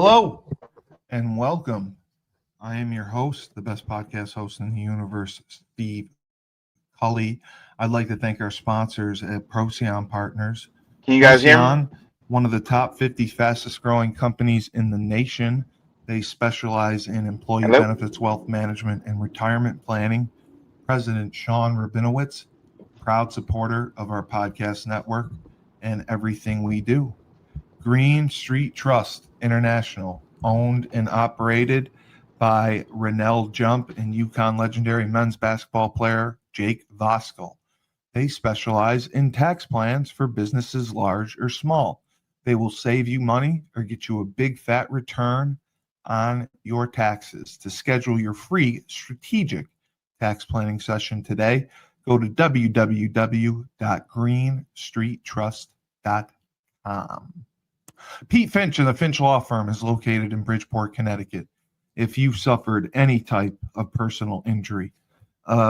Hello and welcome. I am your host, the best podcast host in the universe, Steve Cully. I'd like to thank our sponsors at Procyon Partners. Can you guys hear me? Procyon, one of the top 50 fastest growing companies in the nation. They specialize in employee benefits, wealth management, and retirement planning. President Sean Rabinowitz, proud supporter of our podcast network and everything we do. Green Street Trust International, owned and operated by Rennell Jump and UConn legendary men's basketball player Jake Voskuhl. They specialize in tax plans for businesses large or small. They will save you money or get you a big fat return on your taxes. To schedule your free strategic tax planning session today, go to www.greenstreettrust.com. Pete Finch and the Finch Law Firm is located in Bridgeport, Connecticut. If you've suffered any type of personal injury,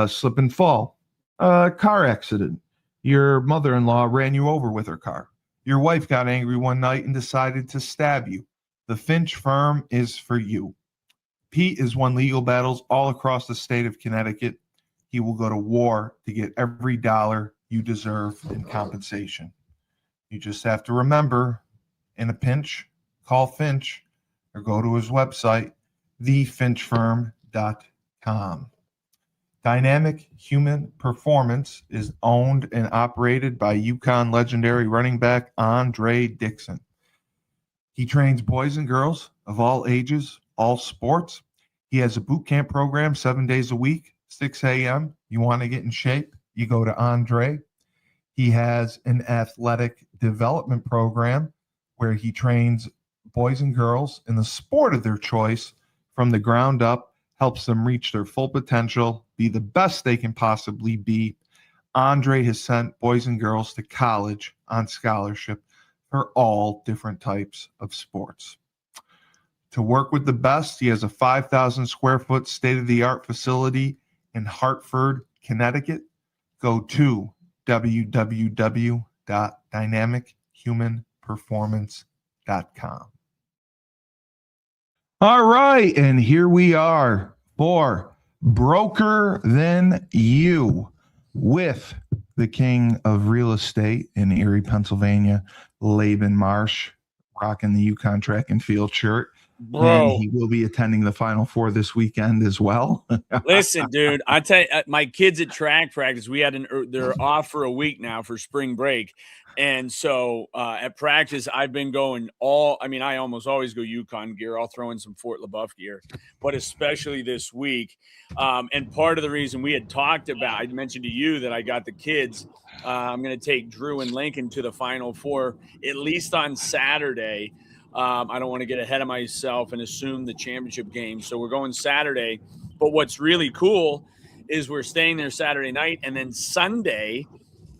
slip and fall, car accident, your mother-in-law ran you over with her car, your wife got angry one night and decided to stab you, the Finch firm is for you. Pete has won legal battles all across the state of Connecticut. He will go to war to get every dollar you deserve in compensation. You just have to remember, in a pinch, call Finch or go to his website, thefinchfirm.com. Dynamic Human Performance is owned and operated by UConn legendary running back Andre Dixon. He trains boys and girls of all ages, all sports. He has a boot camp program 7 days a week, 6 a.m. You want to get in shape, you go to Andre. He has an athletic development program where he trains boys and girls in the sport of their choice from the ground up, helps them reach their full potential, be the best they can possibly be. Andre has sent boys and girls to college on scholarship for all different types of sports. To work with the best, he has a 5,000 square foot state-of-the-art facility in Hartford, Connecticut. Go to www.dynamichumanperformance.com. All right, and here we are for Broker Than You with the king of real estate in Erie, Pennsylvania, Laban Marsh, rocking the UConn track and field shirt. Bro, and he will be attending the Final Four this weekend as well. Listen, dude, I tell you, my kids at track practice, they're off for a week now for spring break. And so at practice, I've been going I almost always go UConn gear. I'll throw in some Fort LaBeouf gear, but especially this week. And part of the reason we had talked about, I mentioned to you that I got the kids. I'm going to take Drew and Lincoln to the Final Four, at least on Saturday. I don't want to get ahead of myself and assume the championship game. So we're going Saturday. But what's really cool is we're staying there Saturday night. And then Sunday,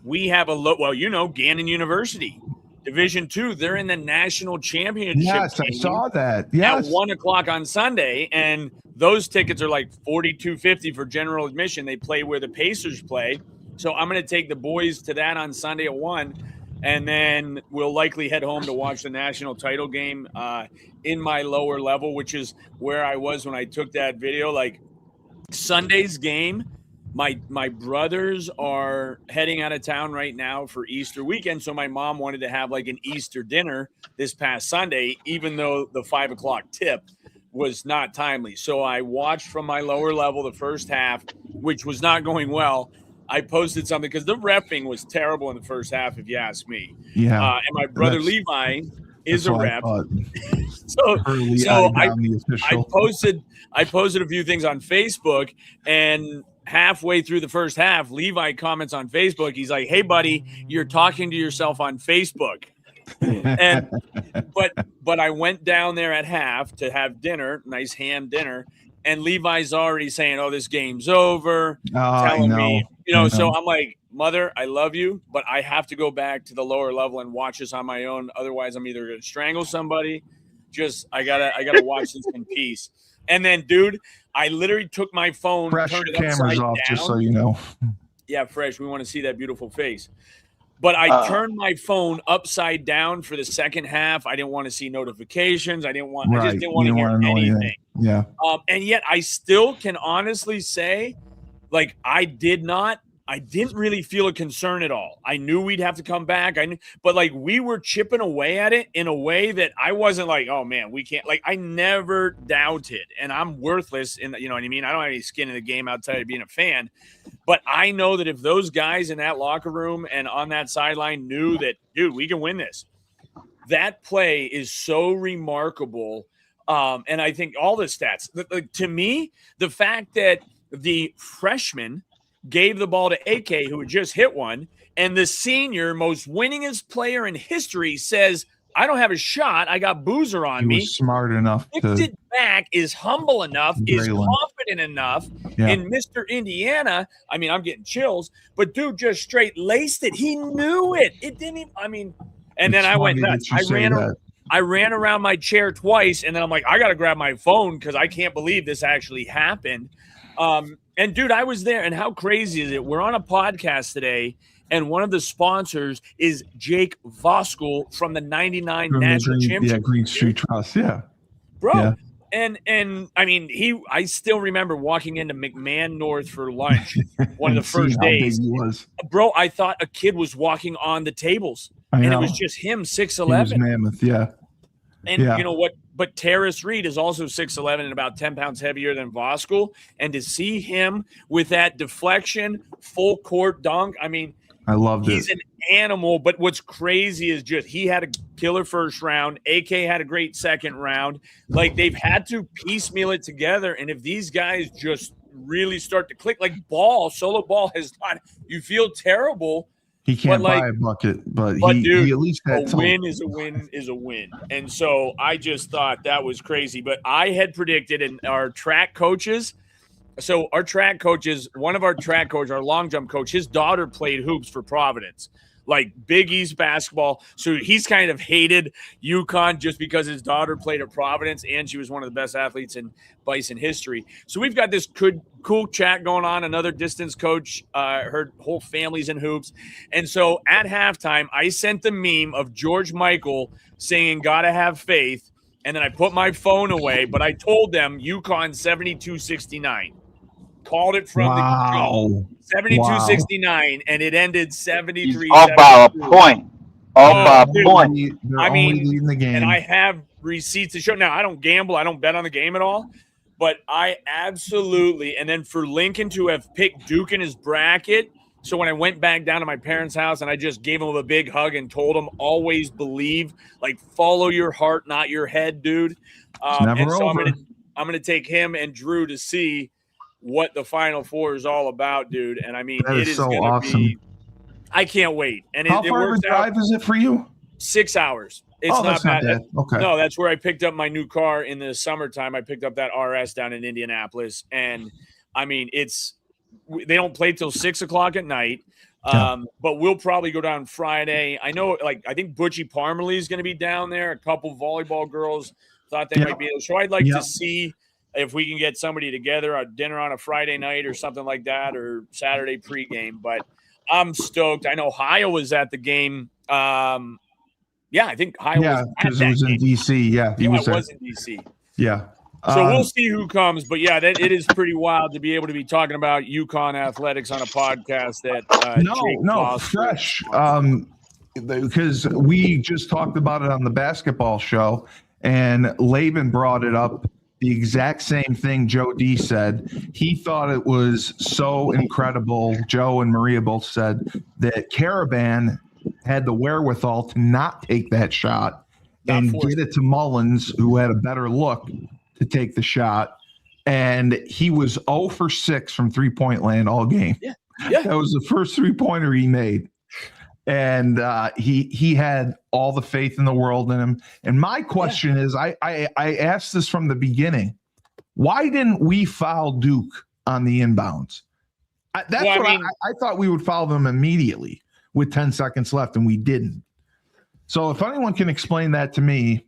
we have Gannon University, Division II. They're in the national championship. Yes, I saw that. Yes. At 1:00 on Sunday. And those tickets are like $42.50 for general admission. They play where the Pacers play. So I'm going to take the boys to that on Sunday at 1:00. And then we'll likely head home to watch the national title game in my lower level, which is where I was when I took that video. Like Sunday's game, my brothers are heading out of town right now for Easter weekend. So my mom wanted to have like an Easter dinner this past Sunday, even though the 5:00 tip was not timely. So I watched from my lower level the first half, which was not going well. I posted something because the reffing was terrible in the first half, if you ask me. Yeah. And my brother Levi is a ref. so I posted a few things on Facebook, and halfway through the first half, Levi comments on Facebook. He's like, "Hey, buddy, you're talking to yourself on Facebook." And but I went down there at half to have dinner, nice ham dinner. And Levi's already saying, "Oh, this game's over." Telling me, So I'm like, "Mother, I love you, but I have to go back to the lower level and watch this on my own. Otherwise, I'm either gonna strangle somebody. I gotta watch this in peace." And then, dude, I literally took my phone, Fresh turned it cameras off, down. just so you know. Yeah, Fresh. We want to see that beautiful face. But I turned my phone upside down for the second half. I didn't want to see notifications. I just didn't want to hear anything. Yeah. And yet I still can honestly say, like, I didn't really feel a concern at all. I knew we'd have to come back. But like we were chipping away at it in a way that I wasn't like, oh man, we can't. Like I never doubted, and I'm worthless you know what I mean? I don't have any skin in the game outside of being a fan. But I know that if those guys in that locker room and on that sideline knew that, dude, we can win this. That play is so remarkable. And I think all the stats, to me, the fact that the freshman gave the ball to AK, who had just hit one, and the senior, most winningest player in history, says, I don't have a shot. I got Boozer on me. He was smart enough to it back, is humble enough, is confident enough. Yeah. In Mr. Indiana, I mean, I'm getting chills, but dude just straight laced it. He knew it. It didn't even, I mean, and then I went nuts. I ran around my chair twice, and then I'm like, I got to grab my phone because I can't believe this actually happened. And dude, I was there, and how crazy is it? We're on a podcast today, and one of the sponsors is Jake Voskuhl from the 99 National Championship. Yeah, Green Street Trust, yeah. Bro, yeah. And I mean, I still remember walking into McMahon North for lunch one of the first days. He was. Bro, I thought a kid was walking on the tables, and it was just him, 6'11". He was mammoth, yeah. And you know what? But Terrace Reed is also 6'11" and about 10 pounds heavier than Voskuhl. And to see him with that deflection, full court dunk, I mean, I loved it. He's an animal. But what's crazy is just he had a killer first round. AK had a great second round. Like, they've had to piecemeal it together. And if these guys just really start to click, like Solo Ball has not, you feel terrible. He can't buy a bucket, but dude, he at least had a win is a win is a win. And so I just thought that was crazy. But I had predicted, and our track coaches, so our track coaches, one of our track coaches, our long jump coach, his daughter played hoops for Providence, like Big East basketball. So he's kind of hated UConn just because his daughter played at Providence, and she was one of the best athletes in Bison history. So we've got this cool chat going on. Another distance coach, her whole family's in hoops. And so at halftime, I sent the meme of George Michael singing "Gotta Have Faith," and then I put my phone away, but I told them UConn 72-69. Called it from the jump. 72-69, and it ended 73. All by a point. All by a point. I mean, leading the game. And I have receipts to show. Now, I don't gamble. I don't bet on the game at all. But I absolutely, and then for Lincoln to have picked Duke in his bracket, so when I went back down to my parents' house and I just gave him a big hug and told him, always believe, like, follow your heart, not your head, dude. Never and so over. I'm gonna take him and Drew to see what the Final Four is all about, dude. And I mean, it is so gonna awesome. be. I can't wait. And how far of a drive is it for you? 6 hours. It's not bad. Okay. No, that's where I picked up my new car in the summertime. I picked up that RS down in Indianapolis, and I mean, they don't play till 6 o'clock at night. But we'll probably go down Friday. I know, I think Butchie Parmalee is going to be down there. A couple volleyball girls thought they might be able. So I'd like to see if we can get somebody together, a dinner on a Friday night or something like that, or Saturday pregame. But I'm stoked. I know Ohio was at the game. I think Ohio was because it was in D.C. Yeah, he was in D.C. Yeah. So we'll see who comes. But, yeah, it is pretty wild to be able to be talking about UConn athletics on a podcast that fresh. Because we just talked about it on the basketball show, and Laban brought it up. The exact same thing Joe D said. He thought it was so incredible. Joe and Maria both said that Caravan had the wherewithal to not take that shot and get it to Mullins, who had a better look to take the shot. And he was 0 for 6 from three-point land all game. Yeah. That was the first three-pointer he made. And he had all the faith in the world in him. And my question is, I asked this from the beginning. Why didn't we foul Duke on the inbounds? I thought we would foul them immediately with 10 seconds left, and we didn't. So if anyone can explain that to me,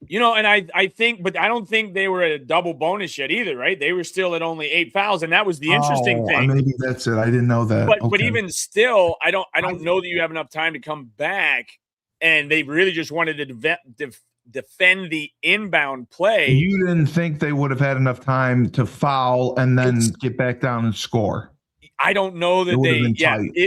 And I think, but I don't think they were at a double bonus yet either, right? They were still at only 8 fouls, and that was the interesting thing. Maybe that's it. I didn't know that. But even still, I don't know that you have enough time to come back, and they really just wanted to defend the inbound play. You didn't think they would have had enough time to foul and then get back down and score? I don't know that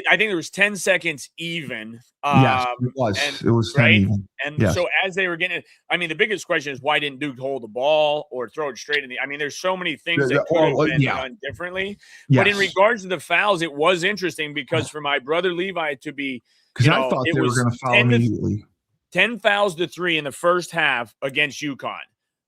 I think there was 10 seconds even. Yes, it was. It was 10 even. And so as they were getting it, I mean, the biggest question is why didn't Duke hold the ball or throw it straight in the – I mean, there's so many things that could have been done differently. Yes. But in regards to the fouls, it was interesting because for my brother Levi to be – because I thought they were going to foul immediately. 10 fouls to 3 in the first half against UConn.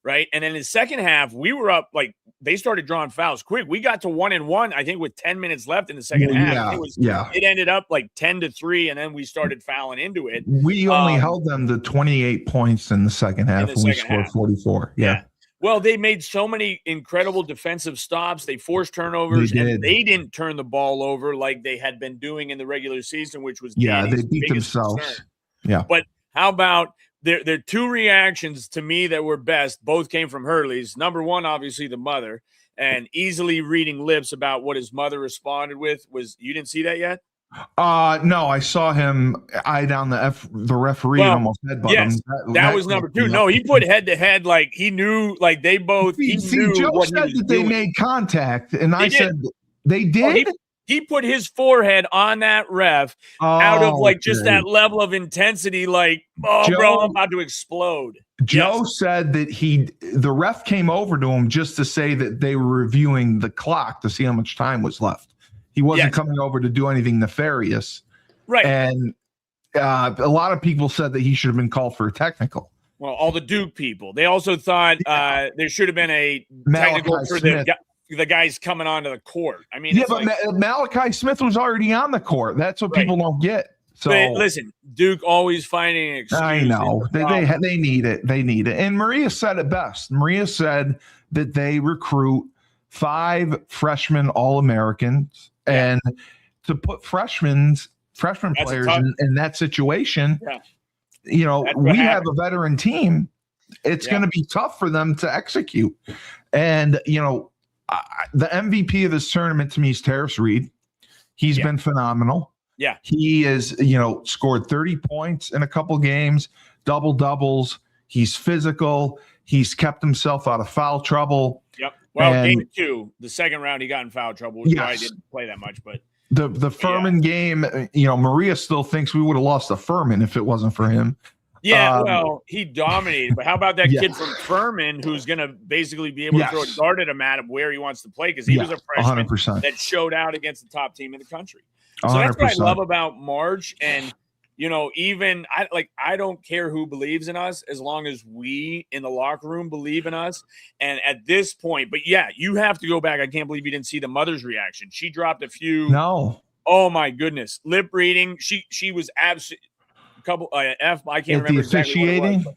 Right. And then in the second half, we were up, like they started drawing fouls quick. We got to 1-1, I think, with 10 minutes left in the second half. It ended up like 10-3, and then we started fouling into it. We only held them to 28 points in the second half, and we scored 44. Yeah. Well, they made so many incredible defensive stops. They forced turnovers, and they didn't turn the ball over like they had been doing in the regular season, which was they beat themselves. Concern. Yeah. But how about there are two reactions to me that were best. Both came from Hurley's. Number one, obviously the mother, and easily reading lips about what his mother responded with was, you didn't see that yet? No, I saw him eye down the referee and almost headbutt him. That was number two. No, he put head to head, like he knew, like they both. He knew Joe what said he was that they doing. Made contact, and I said they did. He put his forehead on that ref out of like just that level of intensity, like, Joe, bro, I'm about to explode. Joe said that the ref came over to him just to say that they were reviewing the clock to see how much time was left. He wasn't coming over to do anything nefarious. Right. And a lot of people said that he should have been called for a technical. Well, all the Duke people. They also thought there should have been a technical for the guys coming onto the court. I mean, but Malachi Smith was already on the court. That's what people don't get. So but listen, Duke always finding an excuse. I know they need it. They need it. And Maria said it best. Maria said that they recruit 5 freshman All-Americans, and to put freshman players in that situation, we have a veteran team. It's going to be tough for them to execute. And the MVP of this tournament to me is Terrace Reed. He's been phenomenal. Yeah. He is, scored 30 points in a couple games, doubles. He's physical. He's kept himself out of foul trouble. Yep. Well, game 2, the second round, he got in foul trouble, which I didn't play that much, but the Furman game, Maria still thinks we would have lost to Furman if it wasn't for him. Yeah, well, he dominated. But how about that kid from Furman who's going to basically be able to throw a dart at him of where he wants to play, because he was a freshman 100%. that showed out against the top team in the country. So 100%. that's what I love about Marsh. And, even I don't care who believes in us as long as we in the locker room believe in us. And at this point, but you have to go back. I can't believe you didn't see the mother's reaction. She dropped a few. No. Oh, my goodness. Lip reading. She was absolutely. Couple I can't remember exactly what it was.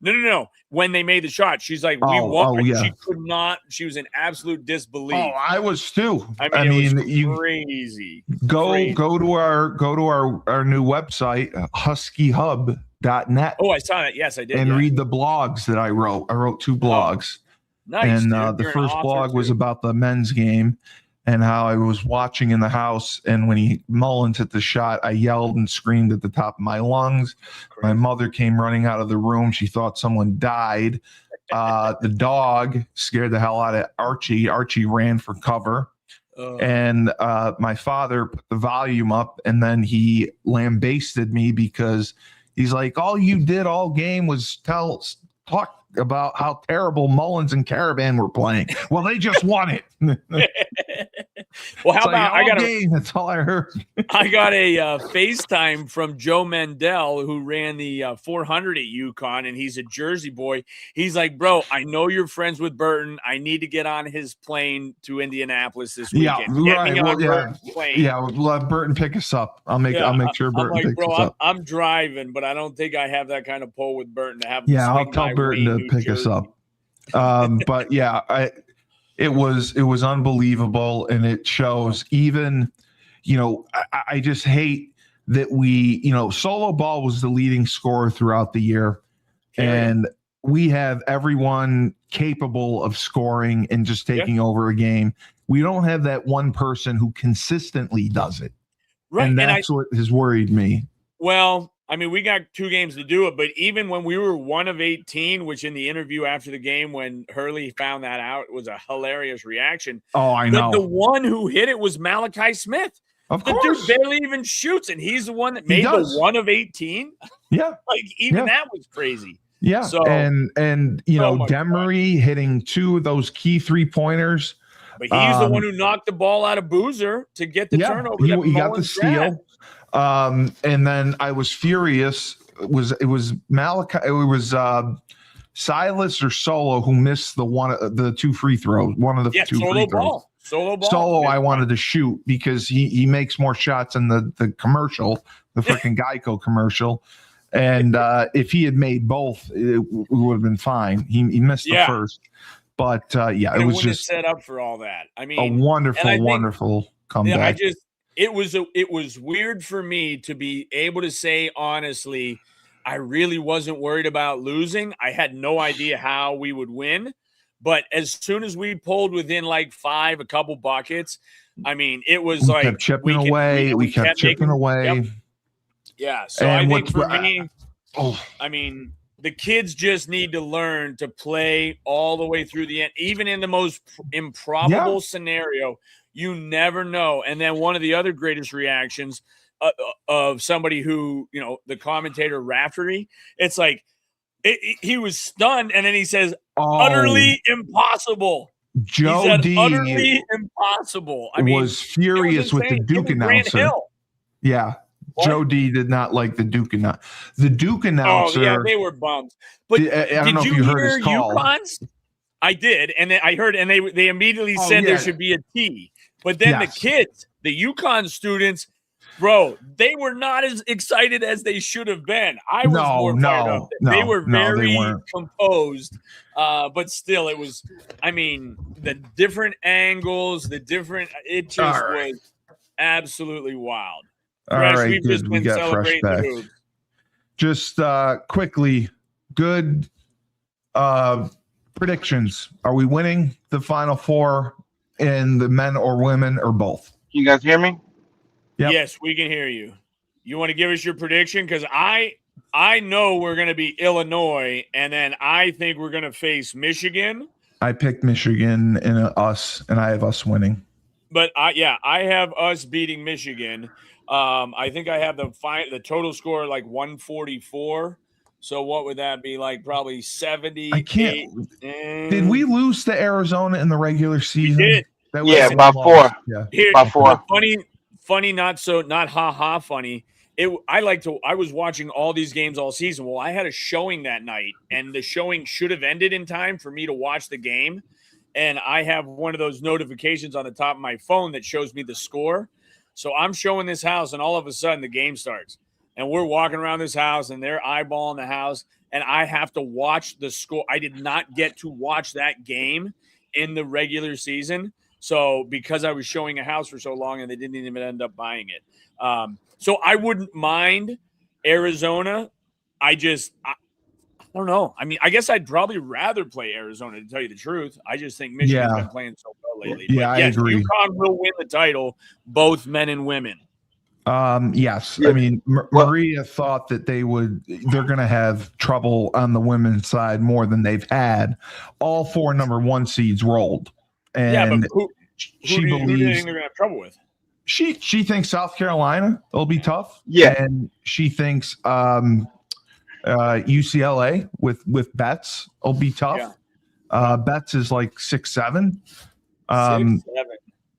No. When they made the shot, she's like, "We won." She could not. She was in absolute disbelief. Oh, I was too. I mean, it was crazy. Go to our new website, huskyhub.net. Oh, I saw that. Yes, I did. And read the blogs that I wrote. I wrote 2 blogs. Nice. And the first blog was about the men's game and how I was watching in the house, and when Mullins hit the shot, I yelled and screamed at the top of my lungs. Crazy. My mother came running out of the room. She thought someone died. The dog scared the hell out of Archie. Archie ran for cover. And my father put the volume up, and then he lambasted me because he's like, all you did all game was talk about how terrible Mullins and Caravan were playing. Well, they just won it. Well, how about that's all I heard. I got a FaceTime from Joe Mendel, who ran the 400 at UConn, and he's a Jersey boy. He's like, bro, I know you're friends with Burton. I need to get on his plane to Indianapolis this weekend. We'll have Burton pick us up. I'll make sure Burton picks us up. I'm driving, but I don't think I have that kind of pull with Burton to have. I'll tell Burton to pick us up. But it was unbelievable, and it shows. Even I just hate that Solo Ball was the leading scorer throughout the year, and we have everyone capable of scoring and just taking over a game. We don't have that one person who consistently does it. Right. And that's what has worried me. Well, I mean, we got 2 games to do it, but even when we were 1 of 18, which in the interview after the game, when Hurley found that out, was a hilarious reaction. Oh, I know. The one who hit it was Malachi Smith. Of the course. dude barely even shoots, and he's the one that made the 1 of 18. Yeah. Like, even that was crazy. Yeah. So, and you know, Demery hitting 2 of those key 3-pointers. But he's the one who knocked the ball out of Boozer to get the turnover. He got the steal. And then I was furious. It was Malachi. It was Silas or Solo who missed the 2 free throws. One of the 2 free throws. Solo, I wanted to shoot because he makes more shots in the commercial, the freaking Geico commercial. And if he had made both, it would have been fine. He missed the first. But it was just set up for all that. I mean, a wonderful comeback. It was weird for me to be able to say honestly, I really wasn't worried about losing. I had no idea how we would win, but as soon as we pulled within like 5, a couple buckets, I mean, it was we kept chipping away. We kept chipping away. Yep. Yeah. So I think for me, I mean, the kids just need to learn to play all the way through the end, even in the most improbable scenario. You never know. And then one of the other greatest reactions of somebody who, you know, the commentator Raftery, it's like he was stunned, and then he says, "Utterly impossible." Joe he said, D utterly impossible. I mean, was furious with the Duke announcer. Yeah. What? Joe D did not like the Duke announcer. The Duke announcer. Oh, yeah, they were bummed. But I don't know if you heard his call. UConn's? I did, and then I heard, and they immediately said there should be a T. But then the kids, the UConn students, bro, they were not as excited as they should have been. I was more fired up. They were very composed, but still, it was. I mean, the different angles, it just was absolutely wild. All right, we've just been celebrating the hoops. Just quickly, good predictions. Are we winning the Final Four in the men or women or both? Can you guys hear me? Yep. Yes, we can hear you. You want to give us your prediction? Because I know we're going to be Illinois, and then I think we're going to face Michigan. I picked Michigan and I have us winning. But I have us beating Michigan. I think I have the total score like 144. So what would that be like? Probably 70. I can't. Did we lose to Arizona in the regular season? We did. That was by 4. Yeah, by 4. Funny, not ha funny. I was watching all these games all season. Well, I had a showing that night, and the showing should have ended in time for me to watch the game. And I have one of those notifications on the top of my phone that shows me the score. So I'm showing this house, and all of a sudden the game starts. And we're walking around this house, and they're eyeballing the house, and I have to watch the score. I did not get to watch that game in the regular season. So because I was showing a house for so long, and they didn't even end up buying it. So I wouldn't mind Arizona. I don't know. I mean, I guess I'd probably rather play Arizona, to tell you the truth. I just think Michigan's been playing so well lately. Yeah, but yes, I agree. UConn will win the title, both men and women. Yes. I mean, Maria thought that they're going to have trouble on the women's side more than they've had. All 4 number 1 seeds rolled. And but who do you think they're going to have trouble with? She thinks South Carolina will be tough. Yeah. And she thinks UCLA with Betts will be tough. Yeah. Betts is like 6'7". 6'7".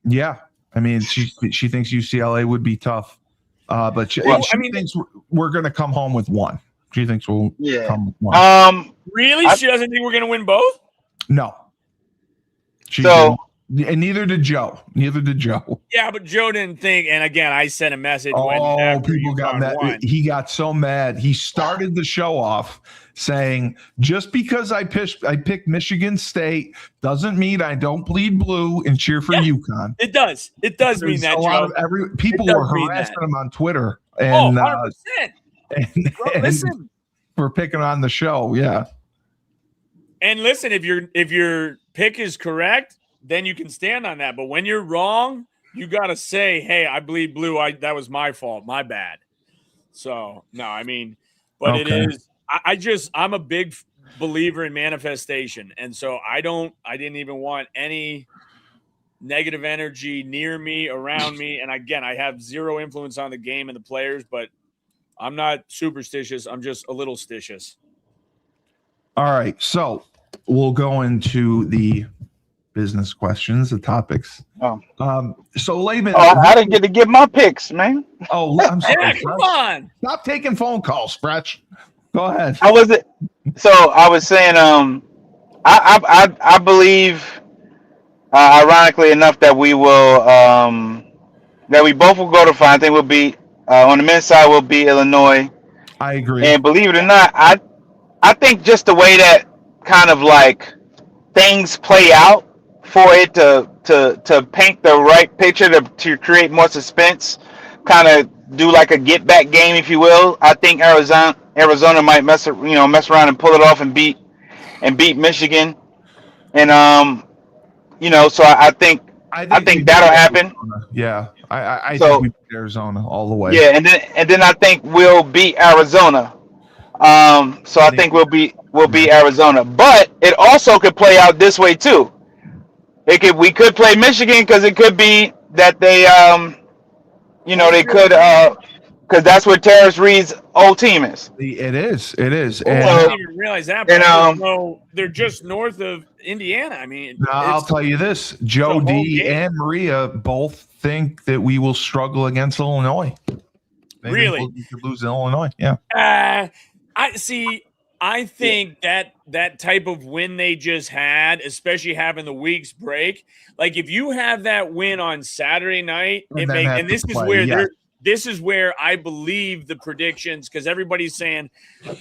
Yeah. I mean, she thinks UCLA would be tough. But she thinks we're going to come home with 1. She thinks we'll come with 1. Really? She doesn't think we're going to win both? No. And neither did Joe. Yeah, but Joe didn't think. And again, I sent a message. People got mad. He got so mad. He started the show off saying, "Just because I picked Michigan State doesn't mean I don't bleed blue and cheer for UConn." It does. It does mean that. People were harassing him on Twitter, and 100%. And for picking on the show. Yeah. And listen, if your pick is correct, then you can stand on that. But when you're wrong, you got to say, "Hey, I bleed blue. That was my fault. My bad." So no, I mean, but it Okay. is. I'm a big believer in manifestation, and so I didn't even want any negative energy near me, around me. And again, I have zero influence on the game and the players, but I'm not superstitious. I'm just a little stitious. All right. So we'll go into the business questions, the topics. Oh. So Laban. I didn't get to give my picks, man. Oh, I'm sorry. Yeah, come on. Stop taking phone calls, Stretch. Go ahead. How was it? So I was saying, I believe, ironically enough, that we will, that we both will go to final. I think we'll be on the men's side. We'll be Illinois, I agree. and believe it or not, I think just the way that kind of like things play out for it to paint the right picture to create more suspense, kind of do like a get back game, if you will. I think Arizona might mess around and pull it off and beat Michigan, and so I think that'll happen. Arizona. Yeah, I So- think we beat Arizona all the way. Yeah, and then I think we'll beat Arizona. So I think we'll beat Arizona, but it also could play out this way too. We could play Michigan because it could be that they they could because that's where Terrace Reed's old team is. It is. I didn't even realize that. But they're just north of Indiana. I mean, Now, I'll tell you this: Joe D and Maria both think that we will struggle against Illinois. They Really? think we could lose in Illinois. Yeah. I think that type of win they just had, especially having the week's break, like if you have that win on Saturday night, this is where I believe the predictions, because everybody's saying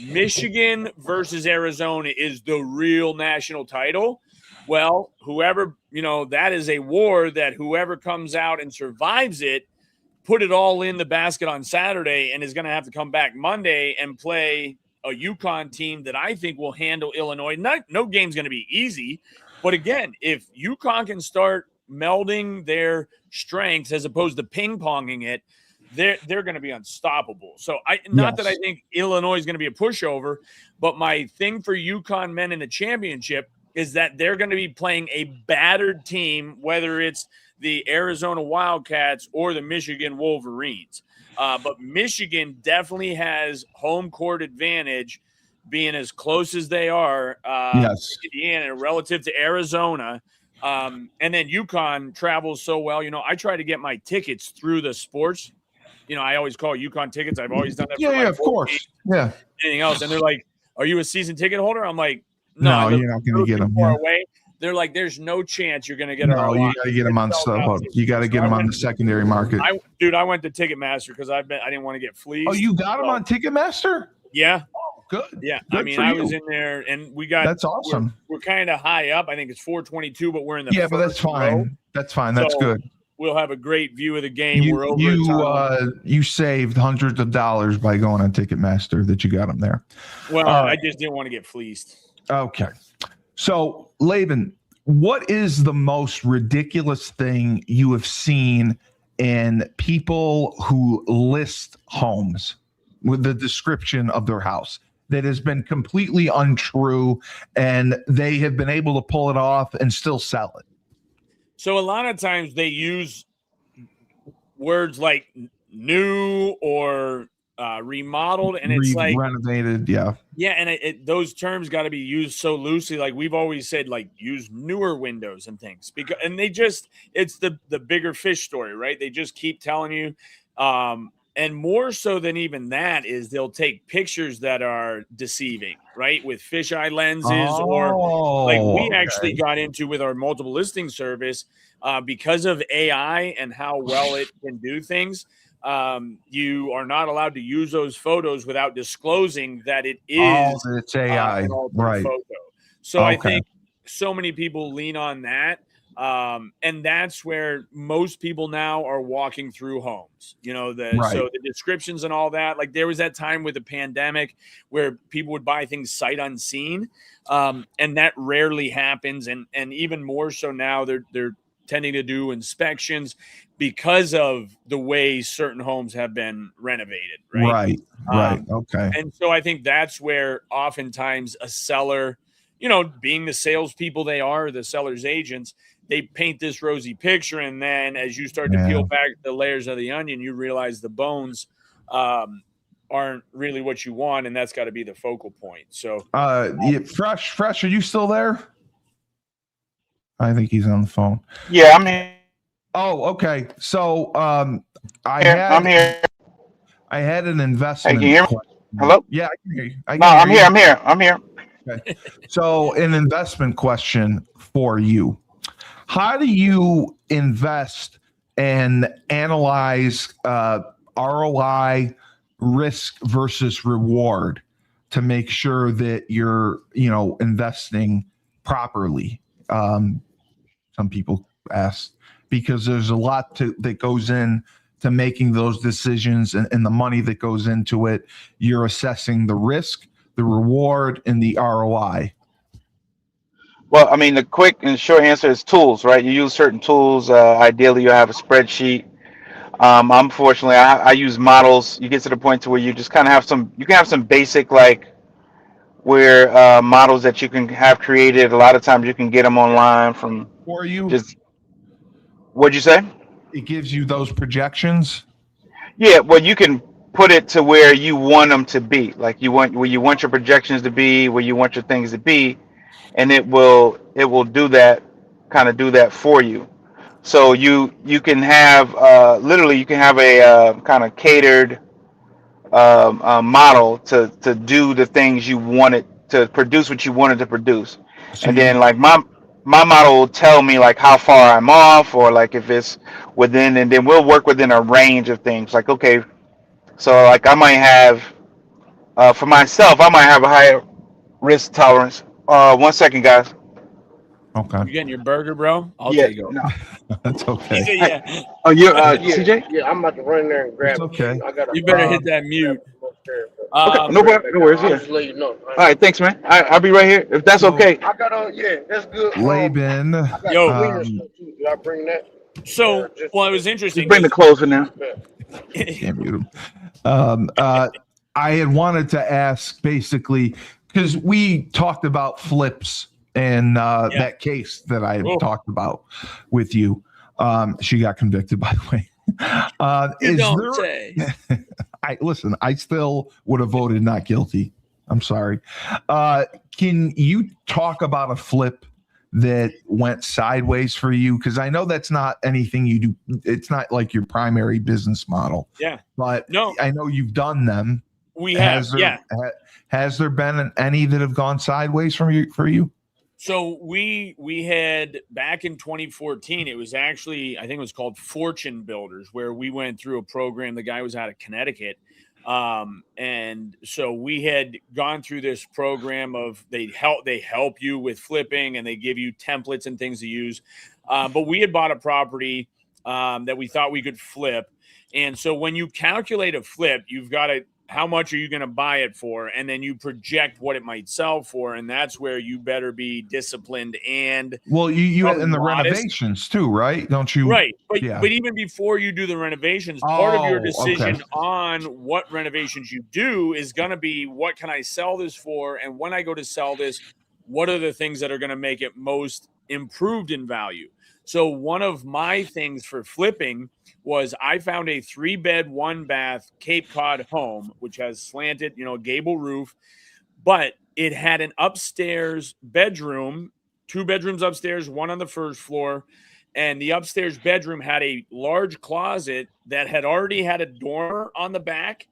Michigan versus Arizona is the real national title. Well, that is a war that whoever comes out and survives it, put it all in the basket on Saturday and is going to have to come back Monday and play a UConn team that I think will handle Illinois. No game's going to be easy. But again, if UConn can start melding their strengths as opposed to ping-ponging it, they're going to be unstoppable. So that I think Illinois is going to be a pushover, but my thing for UConn men in the championship is that they're going to be playing a battered team, whether it's the Arizona Wildcats or the Michigan Wolverines. But Michigan definitely has home court advantage, being as close as they are to Indiana relative to Arizona. And then UConn travels so well. I try to get my tickets through the sports. I always call UConn tickets. I've always done that. Yeah, of course. Yeah. Anything else? And they're like, "Are you a season ticket holder?" I'm like, "No, you're not going to get them." Far away. They're like, "There's no chance you're going to get them." No, you got to get them on stuff. You got to get them on the secondary market. I went to Ticketmaster because I didn't want to get fleeced. Oh, you got them on Ticketmaster? Yeah. Good. Yeah. Good I was in there, and we got. That's awesome. We're kind of high up. I think it's 422, but we're in the. Yeah, but that's fine. Row. That's fine. That's good. We'll have a great view of the game. We're over. You saved hundreds of dollars by going on Ticketmaster that you got them there. Well, I just didn't want to get fleeced. Okay. So, Laban, what is the most ridiculous thing you have seen in people who list homes with the description of their house that has been completely untrue and they have been able to pull it off and still sell it? So a lot of times they use words like new or remodeled, and it's like renovated. Yeah. And those terms got to be used so loosely. Like we've always said, like use newer windows and things, and it's the bigger fish story, right? They just keep telling you, and more so than even that is they'll take pictures that are deceiving, right? With fisheye lenses, or like we actually got into with our multiple listing service because of AI and how well it can do things. You are not allowed to use those photos without disclosing that it is it's AI, an altered right? photo. So I think so many people lean on that. And that's where most people now are walking through homes, so the descriptions and all that. Like there was that time with the pandemic where people would buy things sight unseen. And that rarely happens. And even more so now they're tending to do inspections because of the way certain homes have been renovated. Right. Okay. And so I think that's where oftentimes a seller, being the salespeople they are, the seller's agents, they paint this rosy picture. And then as you start to peel back the layers of the onion, you realize the bones aren't really what you want. And that's got to be the focal point. So Fresh, are you still there? I think he's on the phone. Yeah, I'm here. Oh, okay. So I'm here. I had an investment. Hey, can you hear me? question. Hello? Yeah, I can hear you. I'm here. Okay. So an investment question for you. How do you invest and analyze ROI, risk versus reward to make sure that you're, investing properly? Some people ask, because there's a lot that goes in to making those decisions and the money that goes into it. You're assessing the risk, the reward, and the ROI. Well, I mean, the quick and short answer is tools, right? You use certain tools. Ideally, you have a spreadsheet. Unfortunately, I use models. You get to the point to where you just kind of have you can have some basic, like, where models that you can have created. A lot of times you can get them online from For you, what'd you say? it gives you those projections. Yeah, well, you can put it to where you want them to be. Like where you want your projections to be, where you want your things to be, and it will do that, kind of do that for you. So you can have literally you can have a kind of catered model to do the things you wanted to produce, what you wanted to produce. So And then like my model will tell me like how far I'm off, or like if it's within, and then we'll work within a range of things. Like, okay, so like I might have for myself, I might have a higher risk tolerance. 1 second, guys. Okay. You getting your burger, bro? I'll Yeah, take it. no. That's okay. He said, yeah. Oh, you Yeah, CJ? yeah, I'm about to run there and grab It's okay. it. I got You better hit that mute. Okay, no worries. I'll Yeah. just let you know. All right, thanks, man. I'll be right here if that's So- okay. I got yeah, that's good. Laban. I got Yo. cleaner stuff too. Did I bring that? So, well, it was Just interesting. bring the clothes in now. Can't mute him. I had wanted to ask basically, because we talked about flips and that case that I talked about with you. She got convicted, by the way. I still would have voted not guilty. I'm sorry. Can you talk about a flip that went sideways for you? Because I know that's not anything you do. It's not like your primary business model. Yeah. But No. I know you've done them. We have. Has there been any that have gone sideways for you? So we had back in 2014, it was actually, I think it was called Fortune Builders, where we went through a program. The guy was out of Connecticut. And so we had gone through this program of they help you with flipping, and they give you templates and things to use. But we had bought a property that we thought we could flip. And so when you calculate a flip, you've got to, how much are you going to buy it for? And then you project what it might sell for. And that's where you better be disciplined. And well, you in the modest. Renovations too, right? Don't you? Right. But even before you do the renovations, part of your decision on what renovations you do is going to be, what can I sell this for? And when I go to sell this, what are the things that are going to make it most improved in value? So one of my things for flipping was I found a 3-bed, 1-bath Cape Cod home, which has slanted, gable roof, but it had an upstairs bedroom, 2 bedrooms upstairs, 1 on the first floor. And the upstairs bedroom had a large closet that had already had a dormer on the back,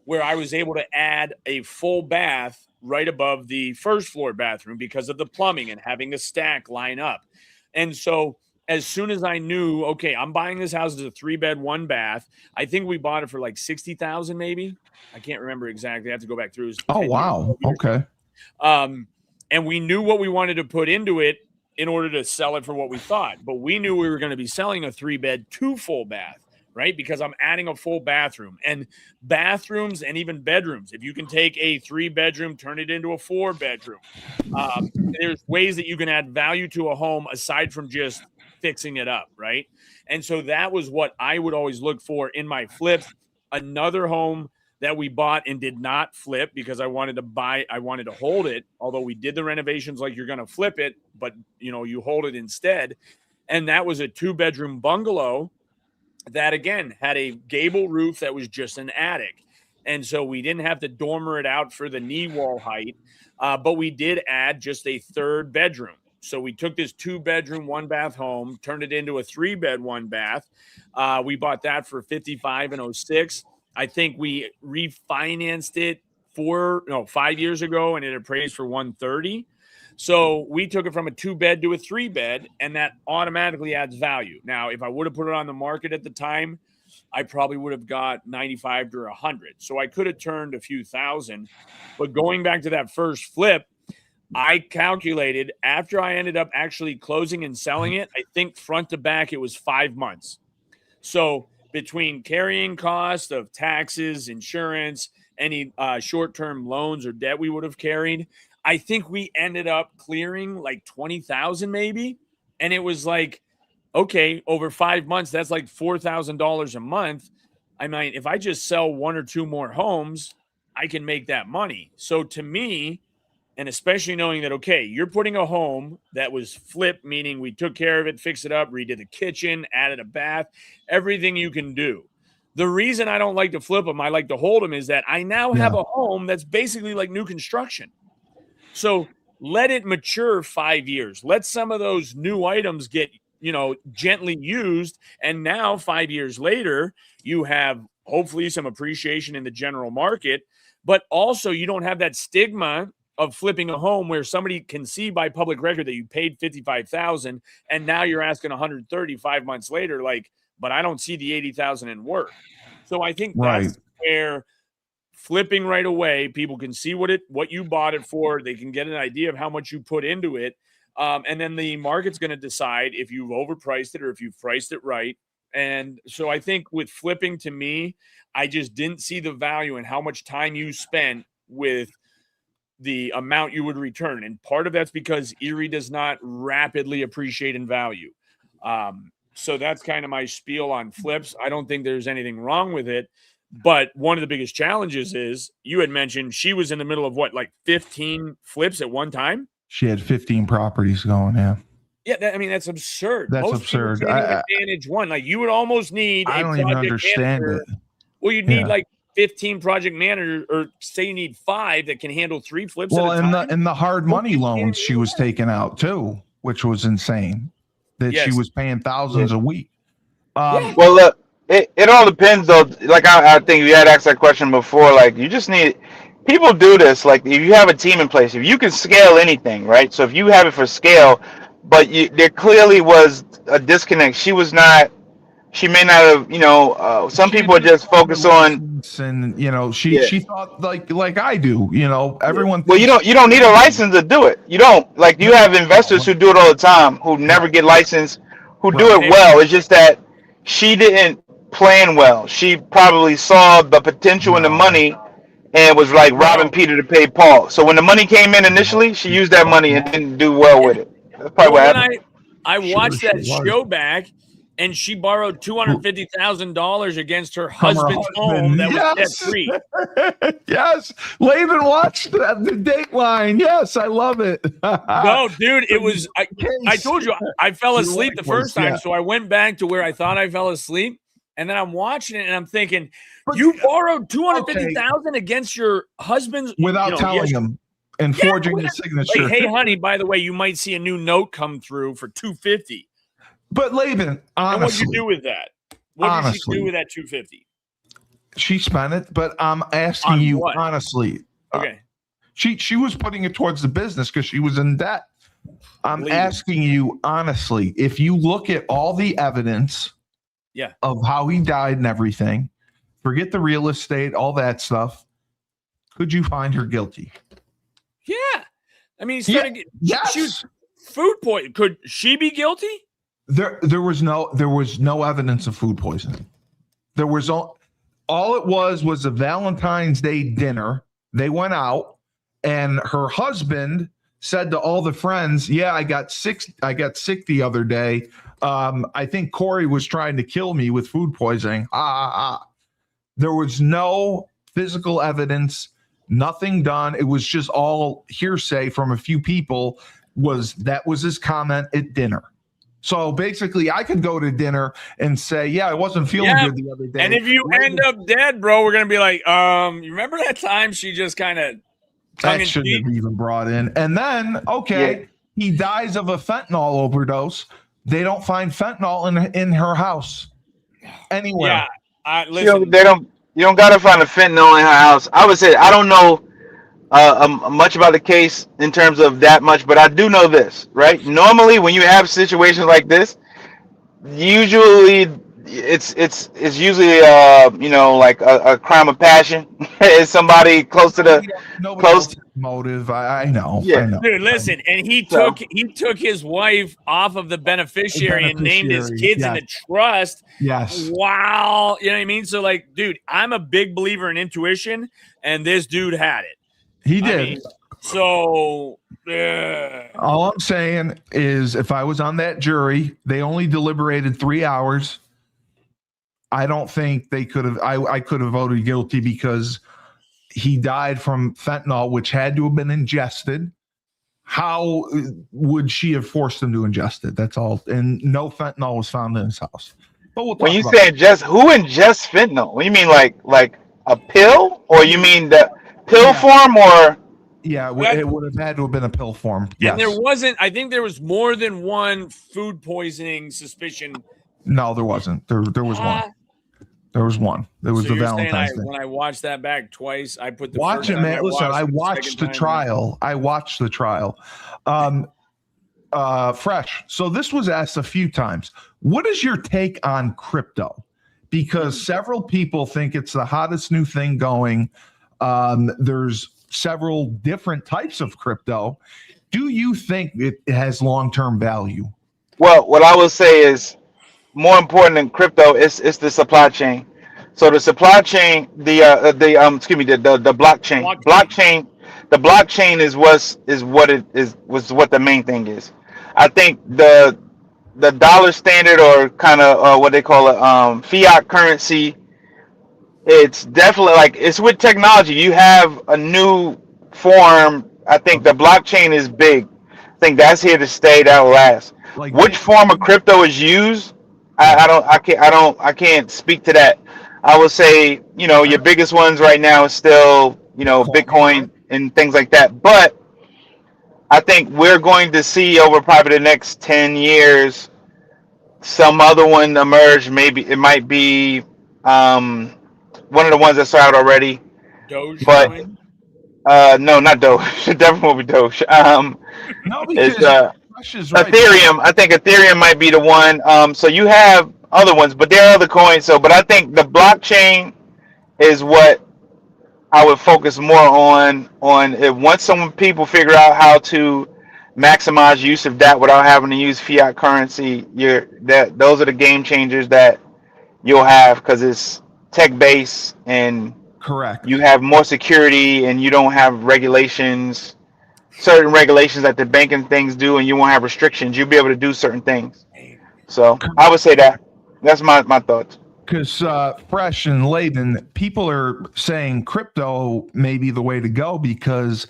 where I was able to add a full bath right above the first floor bathroom because of the plumbing and having a stack line up. And so as soon as I knew, okay, I'm buying this house as a 3-bed, 1-bath. I think we bought it for like $60,000, maybe. I can't remember exactly. I have to go back through. Oh, wow. Okay. And we knew what we wanted to put into it. in order to sell it for what we thought. But we knew we were going to be selling a 3-bed, 2 full bath, right? Because I'm adding a full bathroom, and bathrooms and even bedrooms. If you can take a 3-bedroom, turn it into a 4-bedroom, there's ways that you can add value to a home aside from just fixing it up, right? And so that was what I would always look for in my flips. Another home that we bought and did not flip because I wanted to hold it, although we did the renovations like you're going to flip it, but you hold it instead. And that was a 2-bedroom bungalow that, again, had a gable roof that was just an attic. And so we didn't have to dormer it out for the knee wall height, but we did add just a 3rd bedroom. So we took this 2-bedroom, 1-bath home, turned it into a 3-bed, 1-bath. We bought that for $55,000 and $06,000. I think we refinanced it 5 years ago, and it appraised for $130,000. So we took it from a 2-bed to a 3-bed, and that automatically adds value. Now, if I would have put it on the market at the time, I probably would have got $95,000 to $100,000. So I could have turned a few thousand. But going back to that first flip, I calculated after I ended up actually closing and selling it, I think front to back, it was 5 months. So between carrying costs of taxes, insurance, any short-term loans or debt we would have carried, I think we ended up clearing like $20,000 maybe. And it was like, okay, over 5 months, that's like $4,000 a month. I mean, if I just sell 1 or 2 more homes, I can make that money. So to me, and especially knowing that, okay, you're putting a home that was flipped, meaning we took care of it, fixed it up, redid the kitchen, added a bath, everything you can do. The reason I don't like to flip them, I like to hold them, is that I now have a home that's basically like new construction. So let it mature 5 years. Let some of those new items get, gently used. And now 5 years later, you have hopefully some appreciation in the general market, but also you don't have that stigma of flipping a home where somebody can see by public record that you paid $55,000 and now you're asking $130,000 5 months later, but I don't see the $80,000 in work. So I think that's where flipping right away, people can see what you bought it for. They can get an idea of how much you put into it. And then the market's going to decide if you've overpriced it or if you've priced it right. And so I think with flipping, to me, I just didn't see the value in how much time you spent with the amount you would return. And part of that's because Erie does not rapidly appreciate in value. So that's kind of my spiel on flips. I don't think there's anything wrong with it. But one of the biggest challenges is, you had mentioned she was in the middle of 15 flips at one time? She had 15 properties going, yeah. Yeah, that's absurd. That's Most absurd. Can't even manage one. You would almost need I don't even understand it. Well, you'd need 15 project managers, or say you need 5 that can handle 3 flips at a time. And the hard money loans she was taking out too, which was insane. That she was paying thousands a week. Well, look, it all depends though. I think you had asked that question before. You just need, people do this. If you have a team in place, if you can scale anything, right? So if you have it for scale, but there clearly was a disconnect. She may not have, some people are just focused on, and she thought like I do, everyone. Well, you don't need a license to do it. You don't. You have investors who do it all the time, who never get licensed, who do it well. It's just that she didn't plan well. She probably saw the potential in the money and was robbing Peter to pay Paul. So when the money came in initially, she used that money and didn't do well with it. That's probably what happened. I watched that show back, and she borrowed $250,000 against her husband's home that was debt-free. Yes. Laban watched the Dateline. Yes, I love it. No, dude, it was I told you I fell asleep the first time, so I went back to where I thought I fell asleep, and then I'm watching it and I'm thinking, you borrowed $250,000 against your husband's without telling him and forging his signature. Hey, honey, by the way, you might see a new note come through for $250,000. But Laban, honestly, what did you do with that? What did she do with that $250,000? She spent it, but I'm asking you honestly. Okay. She was putting it towards the business because she was in debt. I'm asking you honestly, if you look at all the evidence of how he died and everything, forget the real estate, all that stuff, could you find her guilty? Yeah. I mean, she was food poison. Could she be guilty? There was no evidence of food poisoning. There was all it was a Valentine's Day dinner. They went out, and her husband said to all the friends, "Yeah, I got sick the other day. I think Corey was trying to kill me with food poisoning." There was no physical evidence, nothing done. It was just all hearsay from a few people. That was his comment at dinner. So basically, I could go to dinner and say, "Yeah, I wasn't feeling good the other day." And if you end up dead, bro, we're gonna be like, you remember that time she just kind of that shouldn't have even brought in. And then, he dies of a fentanyl overdose. They don't find fentanyl in her house anywhere. Yeah, listen. You don't gotta find a fentanyl in her house. I would say I don't know much about the case in terms of that much, but I do know this, right? Normally, when you have situations like this, usually it's usually like a crime of passion. Is somebody close to the close motive? I know. Yeah. I know. Dude, listen, and he took his wife off of the beneficiary and named his kids in the trust. Yes. Wow. You know what I mean? So, like, dude, I'm a big believer in intuition, and this dude had it. He did. All I'm saying is, if I was on that jury, they only deliberated 3 hours. I don't think they could have. I could have voted guilty because he died from fentanyl, which had to have been ingested. How would she have forced him to ingest it? That's all. And no fentanyl was found in his house. But when you say ingest, who ingests fentanyl? What do you mean, like a pill, or you mean the pill form, or? Yeah, it would have had to have been a pill form. Yes. And there wasn't. I think there was more than one food poisoning suspicion. No, there wasn't. There was one. There was one. There was the Valentine's Day. When I watched that back twice, I put the watch it, man. Listen, I watched the trial. I watched the trial. Fresh. So this was asked a few times. What is your take on crypto? Because several people think it's the hottest new thing going. There's several different types of crypto. Do you think it has long-term value? Well, what I will say is, more important than crypto is the supply chain. So the supply chain, the blockchain. The blockchain is what the main thing is. I think the dollar standard, or kind of what they call it, fiat currency, it's definitely it's with technology. You have a new form. I think the blockchain is big. I think that's here to stay. That will last. Which form of crypto is used? I can't speak to that. I would say, your biggest ones right now is still, Bitcoin and things like that. But I think we're going to see over probably the next 10 years some other one emerge. Maybe it might be one of the ones that's out already. Doge. But no, not Doge. It definitely won't be Doge. No, because Ethereum. I think Ethereum might be the one. So you have other ones, but there are other coins. But I think the blockchain is what I would focus more on. If once people figure out how to maximize use of that without having to use fiat currency, those are the game changers that you'll have, because it's tech based and correct. You have more security and you don't have certain regulations that the banking things do, and you won't have restrictions. You'll be able to do certain things. So I would say that's my thoughts. Because Fresh and Laban, people are saying crypto may be the way to go because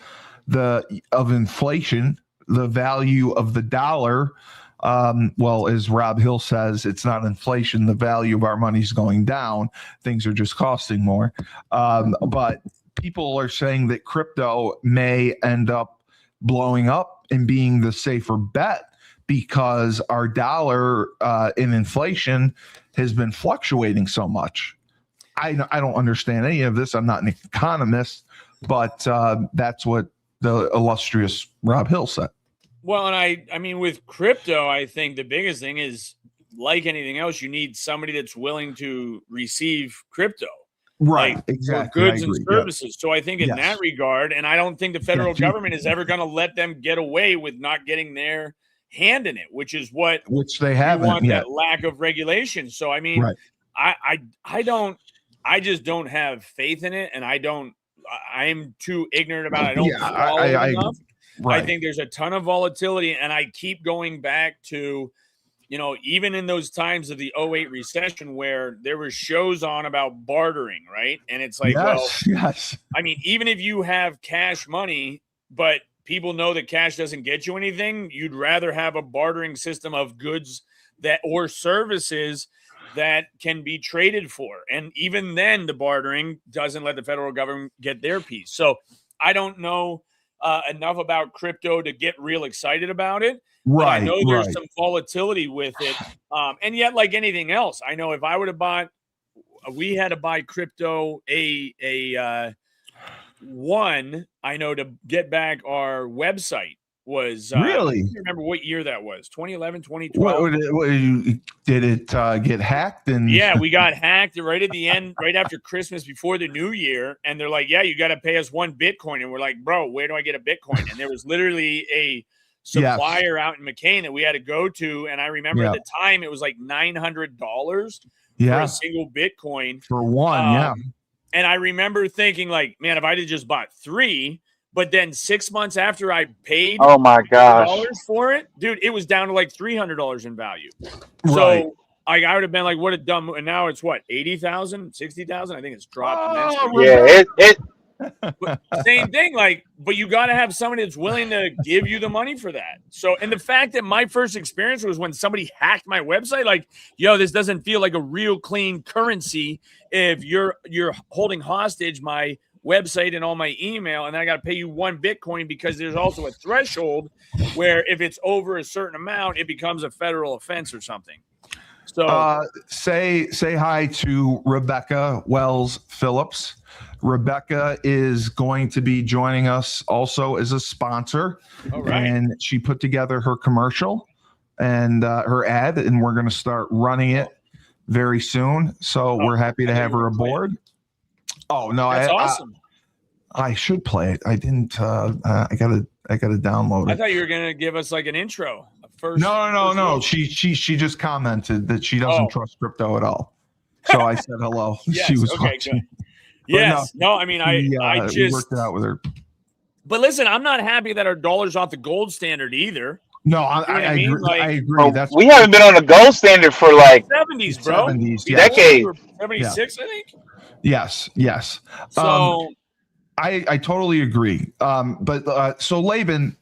of inflation, the value of the dollar. Well, as Rob Hill says, it's not inflation. The value of our money is going down. Things are just costing more. But people are saying that crypto may end up blowing up and being the safer bet because our dollar in inflation has been fluctuating so much. I don't understand any of this. I'm not an economist, but that's what the illustrious Rob Hill said. Well, and I mean, with crypto, I think the biggest thing is, like anything else, you need somebody that's willing to receive crypto. Right, exactly. For goods and services. So I think in that regard, and I don't think the federal government is ever going to let them get away with not getting their hand in it, which is what which they you haven't want, yet. that lack of regulation. So I mean, Right. I just don't have faith in it, and I am too ignorant about it. I don't Yeah, follow I it enough. right. I think there's a ton of volatility, and I keep going back to, even in those times of the '08 recession where there were shows on about bartering, right? And it's like, well, Yes. I mean, even if you have cash money, but people know that cash doesn't get you anything, you'd rather have a bartering system of goods or services that can be traded for. And even then, the bartering doesn't let the federal government get their piece. So I don't know enough about crypto to get real excited about it. But I Right. know there's Right. some volatility with it. And yet, like anything else, I know if I would have bought, we had to buy crypto I know, to get back our website was Really? I can't remember what year that was, 2011, 2012. Did it get hacked? And Yeah, we got hacked right at the end, right after Christmas, before the new year. And they're like, yeah, you got to pay us 1 Bitcoin. And we're like, bro, where do I get a Bitcoin? And there was literally a supplier out in McCain that we had to go to. And I remember at the time it was like $900 for a single Bitcoin. For one, And I remember thinking, like, man, if I had just bought 3, but then 6 months after I paid Oh my gosh. $100 for it, dude, it was down to like $300 in value. Right. So I would have been like, what a dumb. And now it's what, 80,000, 60,000? I think it's dropped immensely. Yeah, But same thing, like, but you got to have somebody that's willing to give you the money for that. So, and the fact that my first experience was when somebody hacked my website, like, yo, this doesn't feel like a real clean currency if you're holding hostage my website and all my email, and then I got to pay you 1 Bitcoin because there's also a threshold where if it's over a certain amount, it becomes a federal offense or something. So say hi to Rebecca Wells Phillips. Rebecca is going to be joining us also as a sponsor. All right. And she put together her commercial and her ad, and we're going to start running it very soon. So we're happy to have her aboard. Oh no, that's awesome. I should play it. I didn't. I gotta download it. I thought you were gonna give us like an intro. No. She just commented that she doesn't trust crypto at all. So I said hello. Yes, she was okay, watching. good. Yes. No, I mean, I just worked it out with her. But listen, I'm not happy that our dollar's off the gold standard either. No, I agree. Like, I agree. That's we haven't been on the gold standard for like 70s, bro. 70s, decades. 76, I think. Yes. So I totally agree. But so Laban,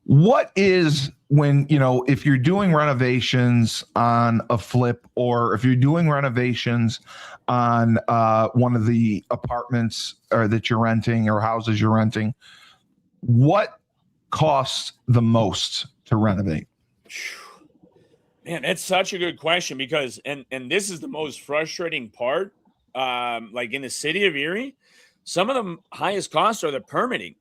what is when, if you're doing renovations on a flip, or if you're doing renovations on one of the apartments or that you're renting or houses you're renting, what costs the most to renovate? Man, that's such a good question, because and this is the most frustrating part. Like in the city of Erie, some of the highest costs are the permitting.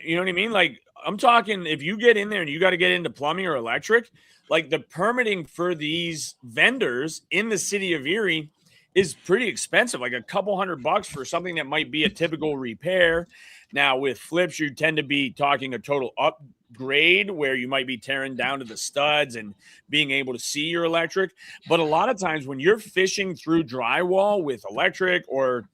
You know what I mean? Like, I'm talking, if you get in there and you got to get into plumbing or electric, like the permitting for these vendors in the city of Erie is pretty expensive, like a couple $100 for something that might be a typical repair. Now with flips, you tend to be talking a total upgrade where you might be tearing down to the studs and being able to see your electric. But a lot of times when you're fishing through drywall with electric, or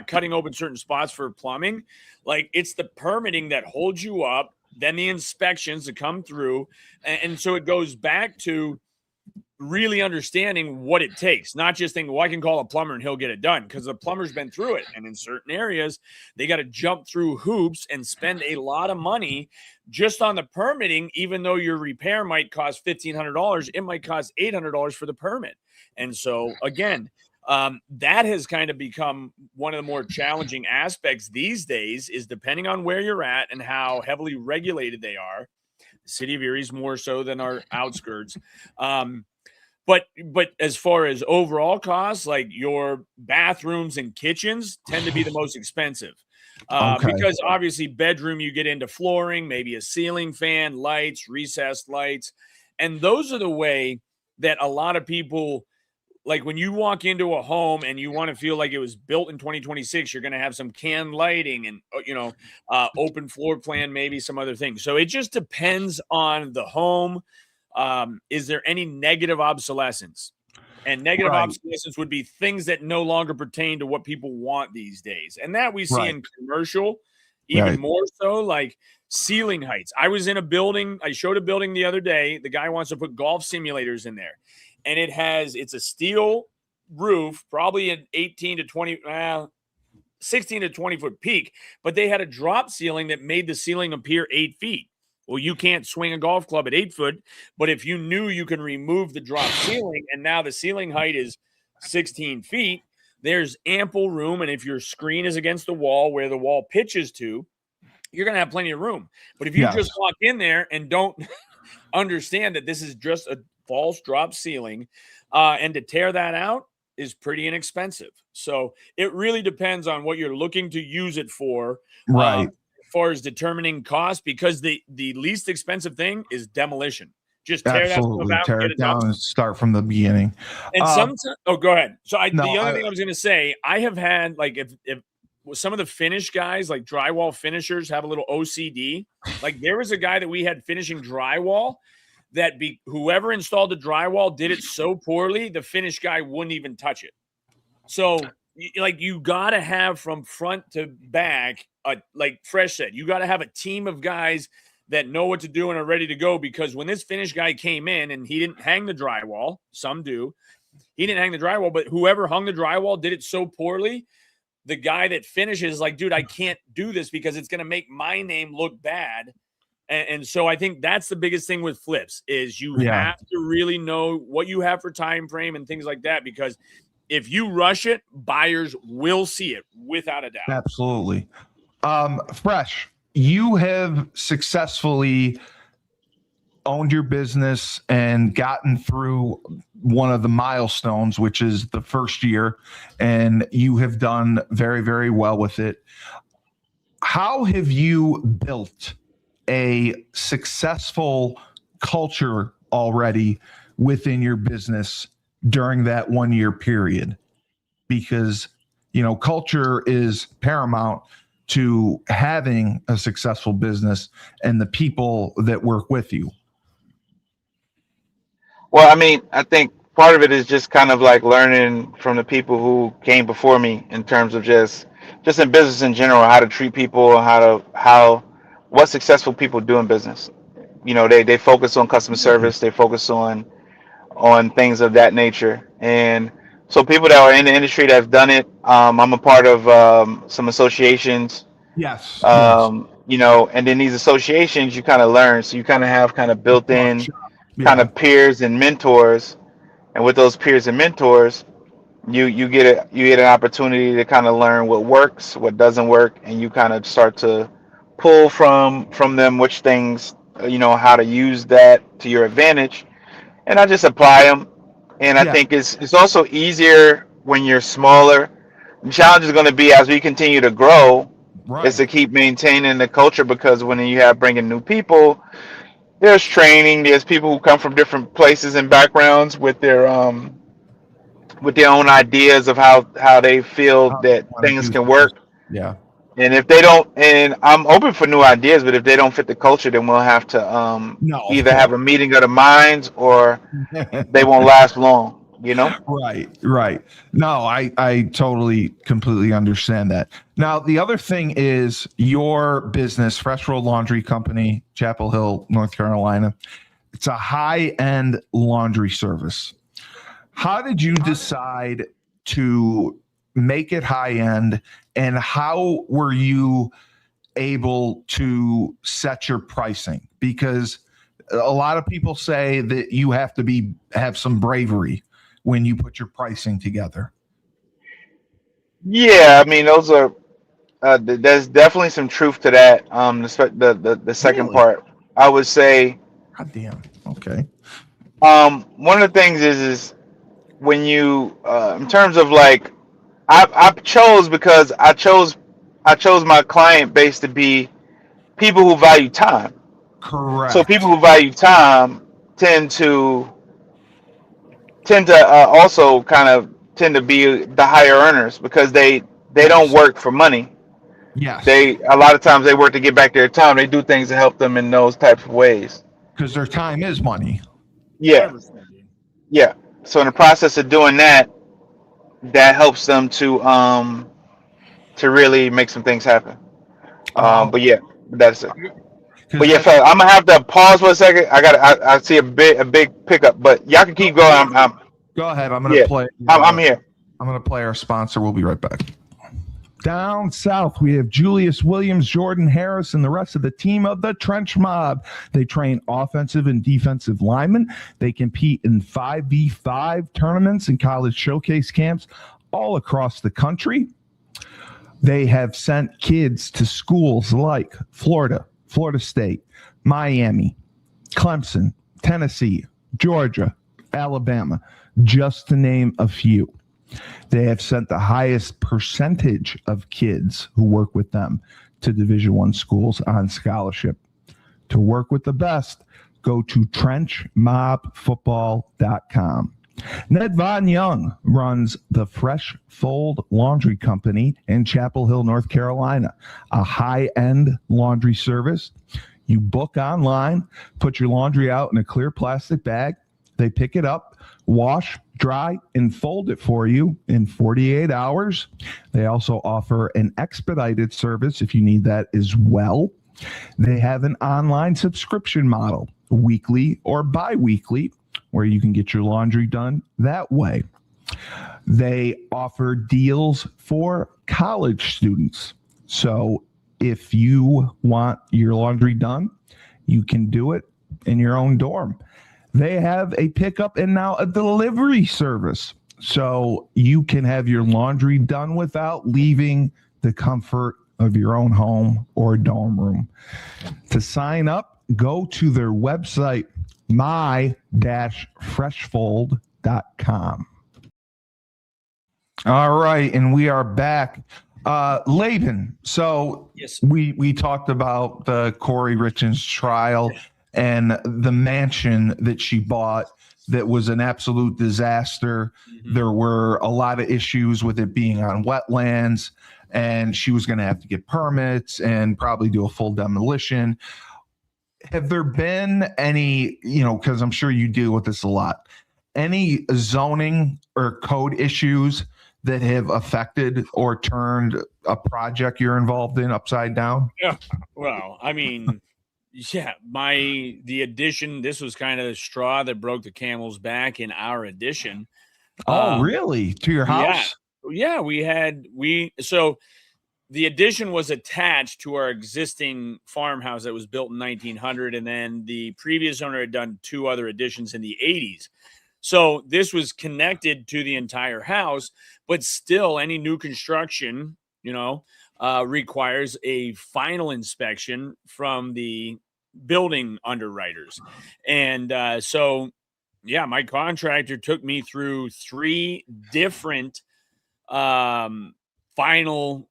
cutting open certain spots for plumbing, like, it's the permitting that holds you up, then the inspections that come through. And so it goes back to really understanding what it takes, not just thinking, well, I can call a plumber and he'll get it done, because the plumber's been through it. And in certain areas, they got to jump through hoops and spend a lot of money just on the permitting. Even though your repair might cost $1,500, it might cost $800 for the permit. And so again, that has kind of become one of the more challenging aspects these days, is depending on where you're at and how heavily regulated they are. The city of Erie is more so than our outskirts. But as far as overall costs, like your bathrooms and kitchens tend to be the most expensive. Because obviously bedroom, you get into flooring, maybe a ceiling fan, lights, recessed lights. And those are the way that a lot of people, like when you walk into a home and you want to feel like it was built in 2026, you're going to have some can lighting and, open floor plan, maybe some other things. So it just depends on the home, is there any negative obsolescence? And negative Right. obsolescence would be things that no longer pertain to what people want these days. And that we see in commercial, even more so, like ceiling heights. I was in a building, I showed a building the other day. The guy wants to put golf simulators in there. And it's a steel roof, probably an 16 to 20 foot peak, but they had a drop ceiling that made the ceiling appear 8 feet. Well, you can't swing a golf club at 8 foot, but if you knew you can remove the drop ceiling and now the ceiling height is 16 feet, there's ample room. And if your screen is against the wall where the wall pitches to, you're going to have plenty of room. But if you just walk in there and don't understand that this is just a false drop ceiling, and to tear that out is pretty inexpensive. So it really depends on what you're looking to use it for. Right. As far as determining cost, because the least expensive thing is demolition. Just tear Absolutely. that stuff out, Tear it down and start from the beginning. And sometimes, go ahead. So the other I- thing I was going to say, I have had like if some of the finish guys, like drywall finishers, have a little OCD. Like there was a guy that we had finishing drywall that whoever installed the drywall did it so poorly, the finish guy wouldn't even touch it. So like you got to have from front to back, like Fresh said, you got to have a team of guys that know what to do and are ready to go, because when this finish guy came in and he didn't hang the drywall, some do, he didn't hang the drywall, but whoever hung the drywall did it so poorly, the guy that finishes like, dude, I can't do this because it's going to make my name look bad. And so I think that's the biggest thing with flips is you have to really know what you have for time frame and things like that, because if you rush it, buyers will see it without a doubt. Absolutely. Fresh, you have successfully owned your business and gotten through one of the milestones, which is the first year, and you have done very, very well with it. How have you built a successful culture already within your business during that 1 year period? Because, culture is paramount to having a successful business and the people that work with you. Well, I mean, I think part of it is just kind of like learning from the people who came before me in terms of just in business in general, how to treat people, what successful people do in business. They focus on customer service, they focus on things of that nature. And so people that are in the industry that have done it, I'm a part of some associations. Yes. And then these associations you kind of learn. So you kind of have kind of built in kind of peers and mentors. And with those peers and mentors, you get an opportunity to kind of learn what works, what doesn't work, and you kind of start to pull from them which things, how to use that to your advantage. And I just apply them. And I think it's also easier when you're smaller. The challenge is going to be as we continue to grow, is to keep maintaining the culture, because when you have bringing new people, there's training. There's people who come from different places and backgrounds with their own ideas of how they feel that things can work. Yeah. And if they don't, and I'm open for new ideas, but if they don't fit the culture, then we'll have to either have a meeting of the minds or they won't last long. Right. No, I totally, completely understand that. Now, the other thing is your business, FreshFold Laundry Company, Chapel Hill, North Carolina. It's a high-end laundry service. How did you decide to make it high-end, and how were you able to set your pricing? Because a lot of people say that you have to have some bravery when you put your pricing together. Yeah, I mean, those are there's definitely some truth to that. The second part, I would say. God damn. Okay. One of the things is when you in terms of like I chose my client base to be people who value time. Correct. So people who value time tend to also kind of tend to be the higher earners, because they don't work for money. Yes. A lot of times they work to get back their time. They do things to help them in those types of ways. Because their time is money. Yeah, 100%, dude. yeah. So in the process of doing that, that helps them to really make some things happen. Oh, But yeah, that's it. But because yeah, fella, I'm gonna have to pause for a second. I see a big pickup, but y'all can keep going. go ahead. I'm gonna Yeah, play. I'm here. I'm gonna play our sponsor. We'll be right back. Down south, we have Julius Williams, Jordan Harris, and the rest of the team of the Trench Mob. They train offensive and defensive linemen. They compete in 5v5 tournaments and college showcase camps all across the country. They have sent kids to schools like Florida, Florida State, Miami, Clemson, Tennessee, Georgia, Alabama, just to name a few. They have sent the highest percentage of kids who work with them to Division I schools on scholarship. To work with the best, go to trenchmobfootball.com. Nedvonne Young runs the FreshFold Laundry Company in Chapel Hill, North Carolina, a high-end laundry service. You book online, put your laundry out in a clear plastic bag. They pick it up, wash, dry, and fold it for you in 48 hours. They also offer an expedited service if you need that as well. They have an online subscription model, weekly or bi-weekly, where you can get your laundry done that way. They offer deals for college students. So if you want your laundry done, you can do it in your own dorm. They have a pickup and now a delivery service. So you can have your laundry done without leaving the comfort of your own home or dorm room. To sign up, go to their website, my-freshfold.com. All right, and we are back. Laban, so Yes. we talked about the Corey Richens trial and the mansion that she bought that was an absolute disaster. Mhm. There were a lot of issues with it being on wetlands, and she was going to have to get permits and probably do a full demolition. Have there been any, because I'm sure you deal with this a lot, any zoning or code issues that have affected or turned a project you're involved in upside down? Yeah. Well, I mean, yeah, the addition, this was kind of the straw that broke the camel's back in our addition. Oh, really? To your Yeah. house? Yeah, so the addition was attached to our existing farmhouse that was built in 1900, and then the previous owner had done 2 other additions in the 80s. So this was connected to the entire house, but still any new construction, requires a final inspection from the building underwriters. And yeah, my contractor took me through 3 different final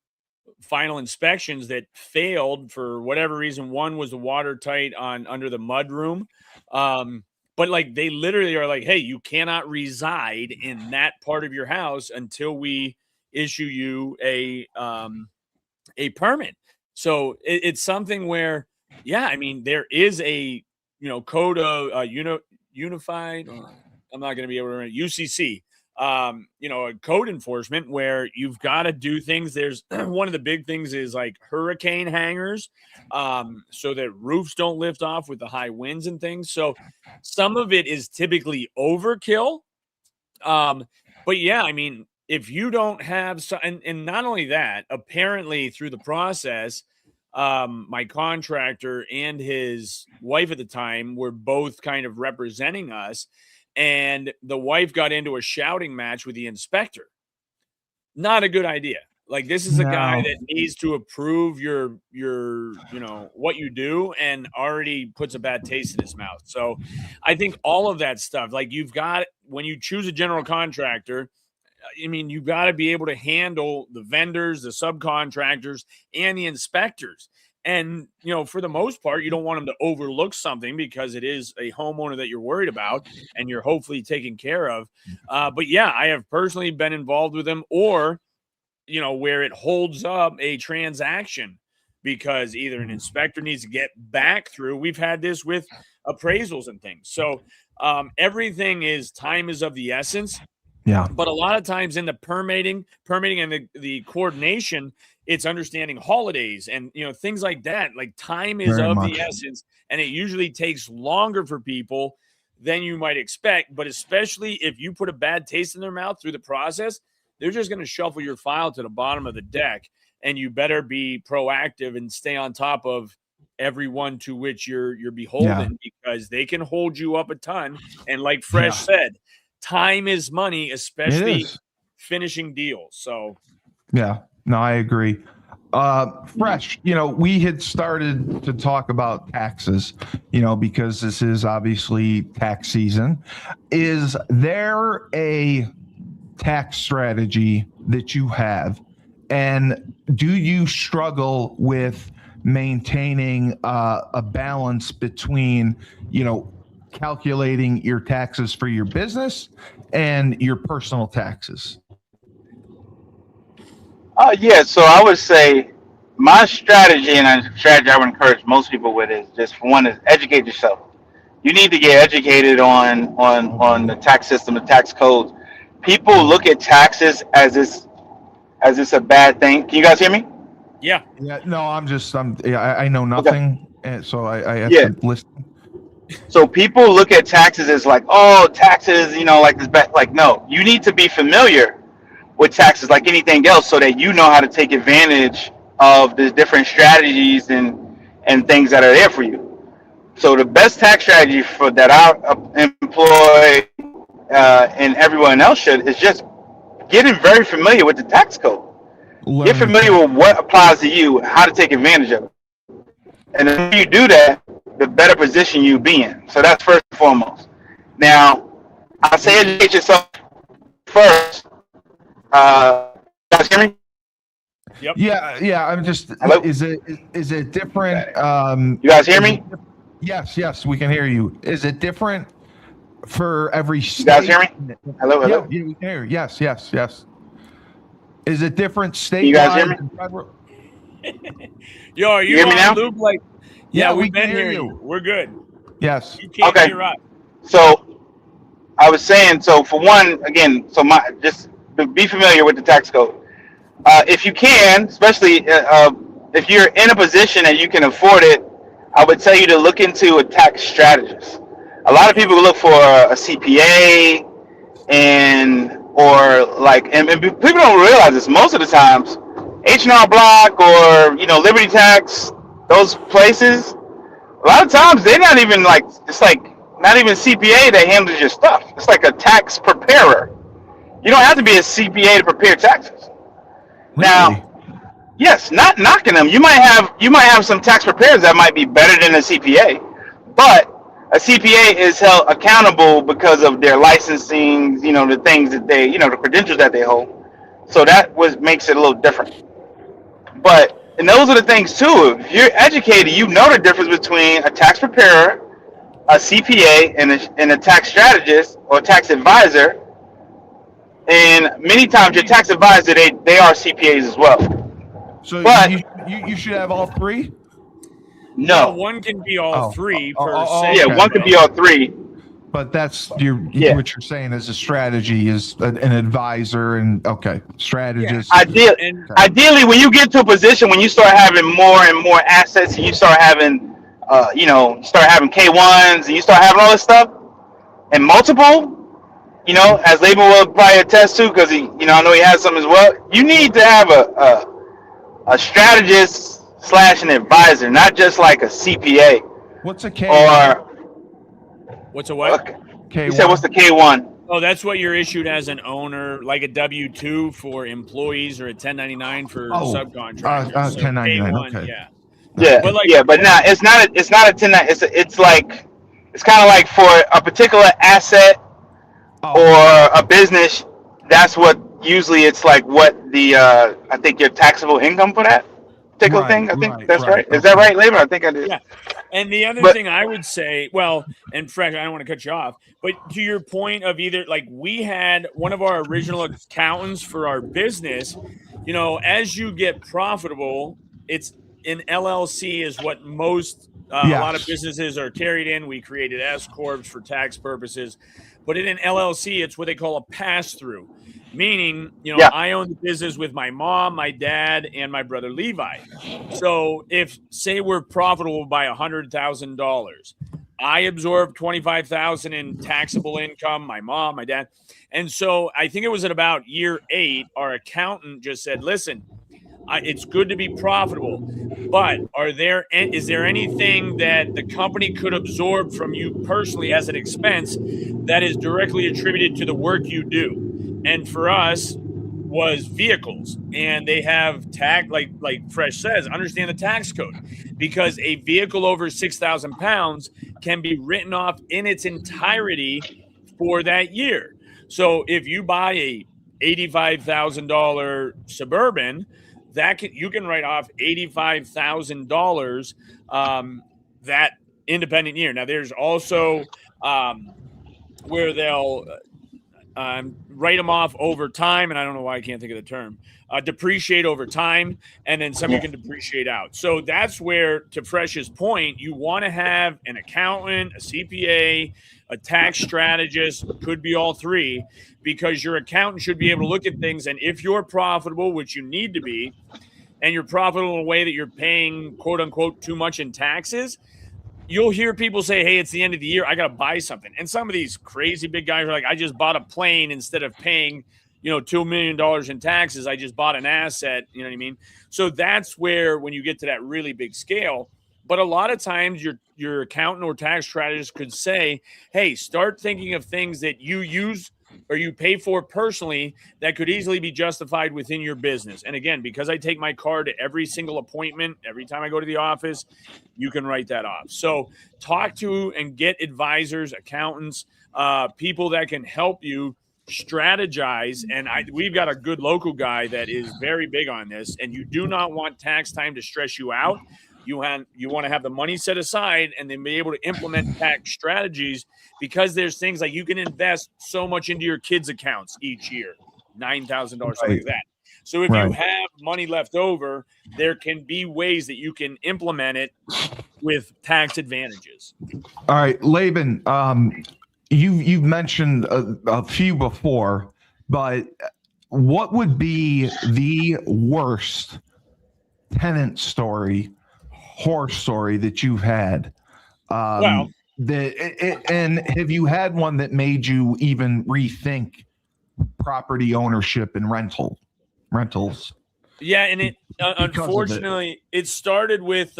inspections that failed for whatever reason. One was the watertight on under the mud room. But like they literally are like, hey, you cannot reside in that part of your house until we issue you a permit. So it's something where, yeah, I mean, there is a code of unified. I'm not going to be able to remember UCC. A code enforcement where you've got to do things. There's one of the big things is like hurricane hangers, so that roofs don't lift off with the high winds and things. So some of it is typically overkill. But yeah, I mean, if you don't have and not only that, apparently through the process, my contractor and his wife at the time were both kind of representing us, and the wife got into a shouting match with the inspector. Not a good idea. Like, this is a guy No. that needs to approve your what you do, and already puts a bad taste in his mouth. So I think all of that stuff, like, when you choose a general contractor, I mean, you've got to be able to handle the vendors, the subcontractors, and the inspectors. And, for the most part, you don't want them to overlook something because it is a homeowner that you're worried about and you're hopefully taking care of. But yeah, I have personally been involved with them, or, where it holds up a transaction because either an inspector needs to get back through. We've had this with appraisals and things. So everything is time is of the essence. Yeah. But a lot of times in the permitting and the coordination, it's understanding holidays and things like that. Like time is Very of much. the essence, and it usually takes longer for people than you might expect. But especially if you put a bad taste in their mouth through the process, they're just going to shuffle your file to the bottom of the deck, and you better be proactive and stay on top of everyone to which you're beholden, because they can hold you up a ton. And like Fresh said, time is money, especially finishing deals. So, yeah, no, I agree. Fresh, we had started to talk about taxes, because this is obviously tax season. Is there a tax strategy that you have? And do you struggle with maintaining a balance between, calculating your taxes for your business and your personal taxes? Yeah, so I would say my strategy, and a strategy I would encourage most people with, is just one is educate yourself. You need to get educated on the tax system, the tax codes. People look at taxes as this a bad thing. Can you guys hear me? Yeah. No, I know nothing, and so I have to listen. So people look at taxes as like, oh, taxes, like this bad. Like, no, you need to be familiar with taxes like anything else, so that you know how to take advantage of the different strategies and things that are there for you. So the best tax strategy for that I employ and everyone else should is just getting very familiar with the tax code. Get familiar with what applies to you, how to take advantage of it. And the more you do that, the better position you be in. So that's first and foremost. Now, I say educate yourself first. You guys hear me? Yep. Yeah. I'm just. Hello? Is it different? You guys hear me? Yes, we can hear you. Is it different for every state? You guys hear me? Hello. Yeah, we can hear you. Yes. Is it different state? You guys hear me? Yo, are you hear me now? Loop? Like, yeah, we we've been can hear hearing you. We're good. Yes. You can't Okay. hear us. So I was saying, so for one, again, just be familiar with the tax code. If you can, especially if you're in a position and you can afford it, I would tell you to look into a tax strategist. A lot of people look for a CPA and people don't realize this. Most of the times, H&R Block or Liberty Tax, those places, a lot of times they're not even it's like not even CPA that handles your stuff. It's like a tax preparer. You don't have to be a CPA to prepare taxes. Really? Now, yes, not knocking them. You might have some tax preparers that might be better than a CPA, but a CPA is held accountable because of their licensing, the things that they, the credentials that they hold. So that makes it a little different. And those are the things too. If you're educated, you know the difference between a tax preparer, a CPA, and a tax strategist or tax advisor. And many times your tax advisor, they are CPAs as well. So but you should have all three? No. Well, one can be all three per se. okay. Yeah, one could be all three. But that's what you're saying is a strategy is an advisor and strategist. Yeah. Ideally, when you get to a position when you start having more and more assets and you start having, K1s and you start having all this stuff and multiple, as Laban will probably attest to because I know he has some as well. You need to have a strategist / an advisor, not just like a CPA. What's a K? Or what's a what? K1. You said what's the K1? Oh, that's what you're issued as an owner, like a W-2 for employees or a 1099 for subcontractors. 1099. K1, okay. Yeah. Yeah, but now it's not a 1099. It's kind of like for a particular asset or a business. That's what usually it's like. What the I think your taxable income for that particular thing. I think that's right. Is that right, Laban? I think I did. Yeah. And the other thing I would say, and Fresh, I don't want to cut you off, but to your point of either we had one of our original accountants for our business, as you get profitable, it's an LLC is what most A lot of businesses are carried in. We created S corps for tax purposes, but in an LLC, it's what they call a pass-through, meaning, I own the business with my mom, my dad, and my brother Levi. So if, say, we're profitable by $100,000, I absorb $25,000 in taxable income, my mom, my dad. And so I think it was at about year 8, our accountant just said, listen, it's good to be profitable, but is there anything that the company could absorb from you personally as an expense that is directly attributed to the work you do? And for us was vehicles, and they have tax, like Fresh says, understand the tax code, because a vehicle over 6,000 pounds can be written off in its entirety for that year. So if you buy a $85,000 Suburban, you can write off $85,000 that independent year. Now, there's also where they'll write them off over time, and I don't know why I can't think of the term. Depreciate over time, and then some you can depreciate out. So that's where, to Fresh's point, you want to have an accountant, a CPA, a tax strategist, could be all three, because your accountant should be able to look at things, and if you're profitable, which you need to be, and you're profitable in a way that you're paying, quote unquote, too much in taxes, you'll hear people say, hey, it's the end of the year, I got to buy something. And some of these crazy big guys are like, I just bought a plane instead of paying, $2 million in taxes. I just bought an asset. You know what I mean? So that's where, when you get to that really big scale, but a lot of times your accountant or tax strategist could say, hey, start thinking of things that you use or you pay for personally that could easily be justified within your business. And again, because I take my car to every single appointment, every time I go to the office, you can write that off. So talk to and get advisors, accountants, people that can help you strategize. And we've got a good local guy that is very big on this, and you do not want tax time to stress you out. You want to have the money set aside and then be able to implement tax strategies, because there's things like you can invest so much into your kids' accounts each year, $9,000, something like that. So if you have money left over, there can be ways that you can implement it with tax advantages. All right, Laban, you've mentioned a few before, but what would be the worst tenant story, horror story that you've had? And have you had one that made you even rethink property ownership and rentals? Yeah, and it unfortunately it started with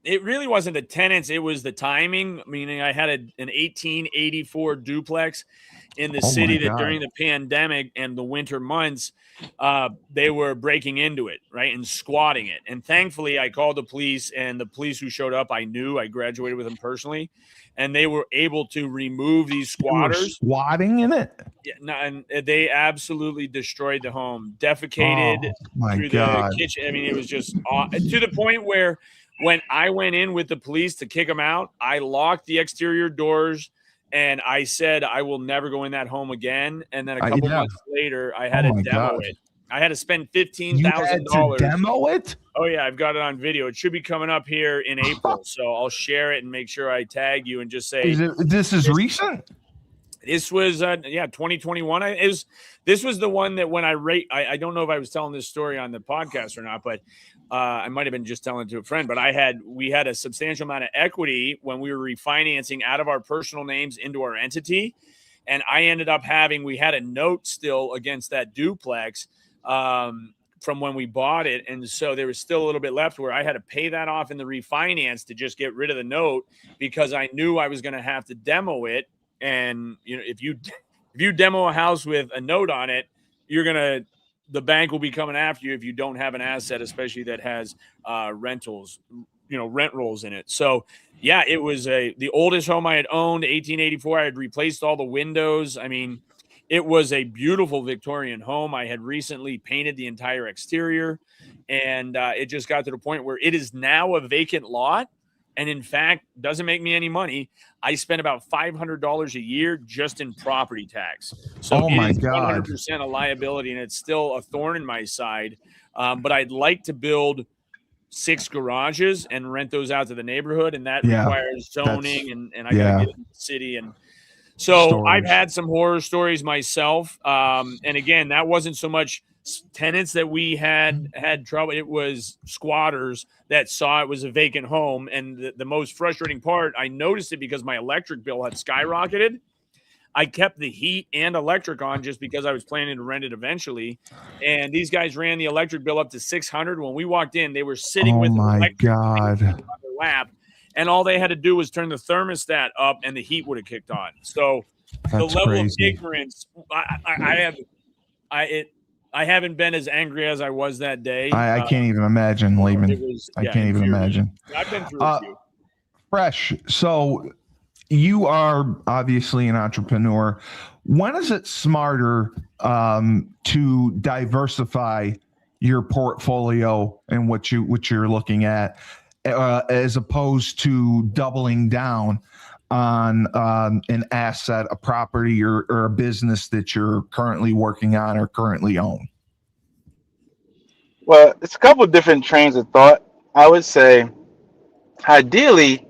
it really wasn't the tenants, it was the timing. Meaning I had an 1884 duplex in the city that during the pandemic and the winter months, they were breaking into it, right, and squatting it. And thankfully, I called the police, and the police who showed up, I graduated with them personally, and they were able to remove these squatters. Squatting in it? Yeah, no, and they absolutely destroyed the home, defecated through the kitchen. I mean, it was just to the point where when I went in with the police to kick them out, I locked the exterior doors. And I said, I will never go in that home again. And then a couple months later, I had to demo it. I had to spend $15,000. You had to demo it? Oh, yeah. I've got it on video. It should be coming up here in April. So I'll share it and make sure I tag you and just say. This is recent? This was, 2021. This was the one that when I don't know if I was telling this story on the podcast or not, but I might have been just telling it to a friend, but we had a substantial amount of equity when we were refinancing out of our personal names into our entity. And I ended up we had a note still against that duplex from when we bought it. And so there was still a little bit left where I had to pay that off in the refinance to just get rid of the note, because I knew I was going to have to demo it. And, if you demo a house with a note on it, the bank will be coming after you if you don't have an asset, especially that has rent rolls in it. So, yeah, it was the oldest home I had owned, 1884. I had replaced all the windows. I mean, it was a beautiful Victorian home. I had recently painted the entire exterior, and it just got to the point where it is now a vacant lot. And in fact, doesn't make me any money. I spend about $500 a year just in property tax. So it is 100% a liability, and it's still a thorn in my side. But I'd like to build 6 garages and rent those out to the neighborhood, and that Yeah, requires zoning, and I got to yeah. get it in the city. And so I've Storage. had some horror stories myself. And again, that wasn't so much tenants that we had trouble. It was squatters that saw it was a vacant home. And the most frustrating part, I noticed it because my electric bill had skyrocketed. I kept the heat and electric on just because I was planning to rent it eventually. And these guys ran the electric bill up to $600. When we walked in, they were sitting with my electric God. on their lap. And all they had to do was turn the thermostat up and the heat would have kicked on. So the level crazy. of ignorance, I haven't been as angry as I was that day. I can't even imagine, Laban. I can't even imagine. I've been through a few. Fresh. So you are obviously an entrepreneur. When is it smarter to diversify your portfolio and what you're looking at, as opposed to doubling down on an asset, a property, or a business that you're currently working on or currently own? Well, it's a couple of different trains of thought. I would say, ideally,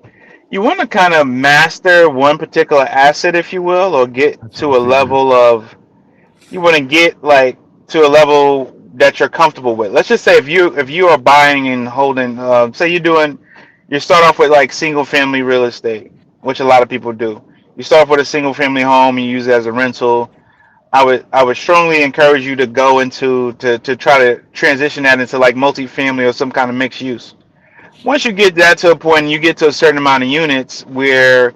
you want to kind of master one particular asset, if you will, or get to a level of, you want to get like to a level that you're comfortable with. Let's just say if you are buying and holding, say you start off with like single family real estate, which a lot of people do. You start off with a single family home, you use it as a rental. I would strongly encourage you to go into to try to transition that into like multifamily or some kind of mixed use. Once you get that to a point, you get to a certain amount of units where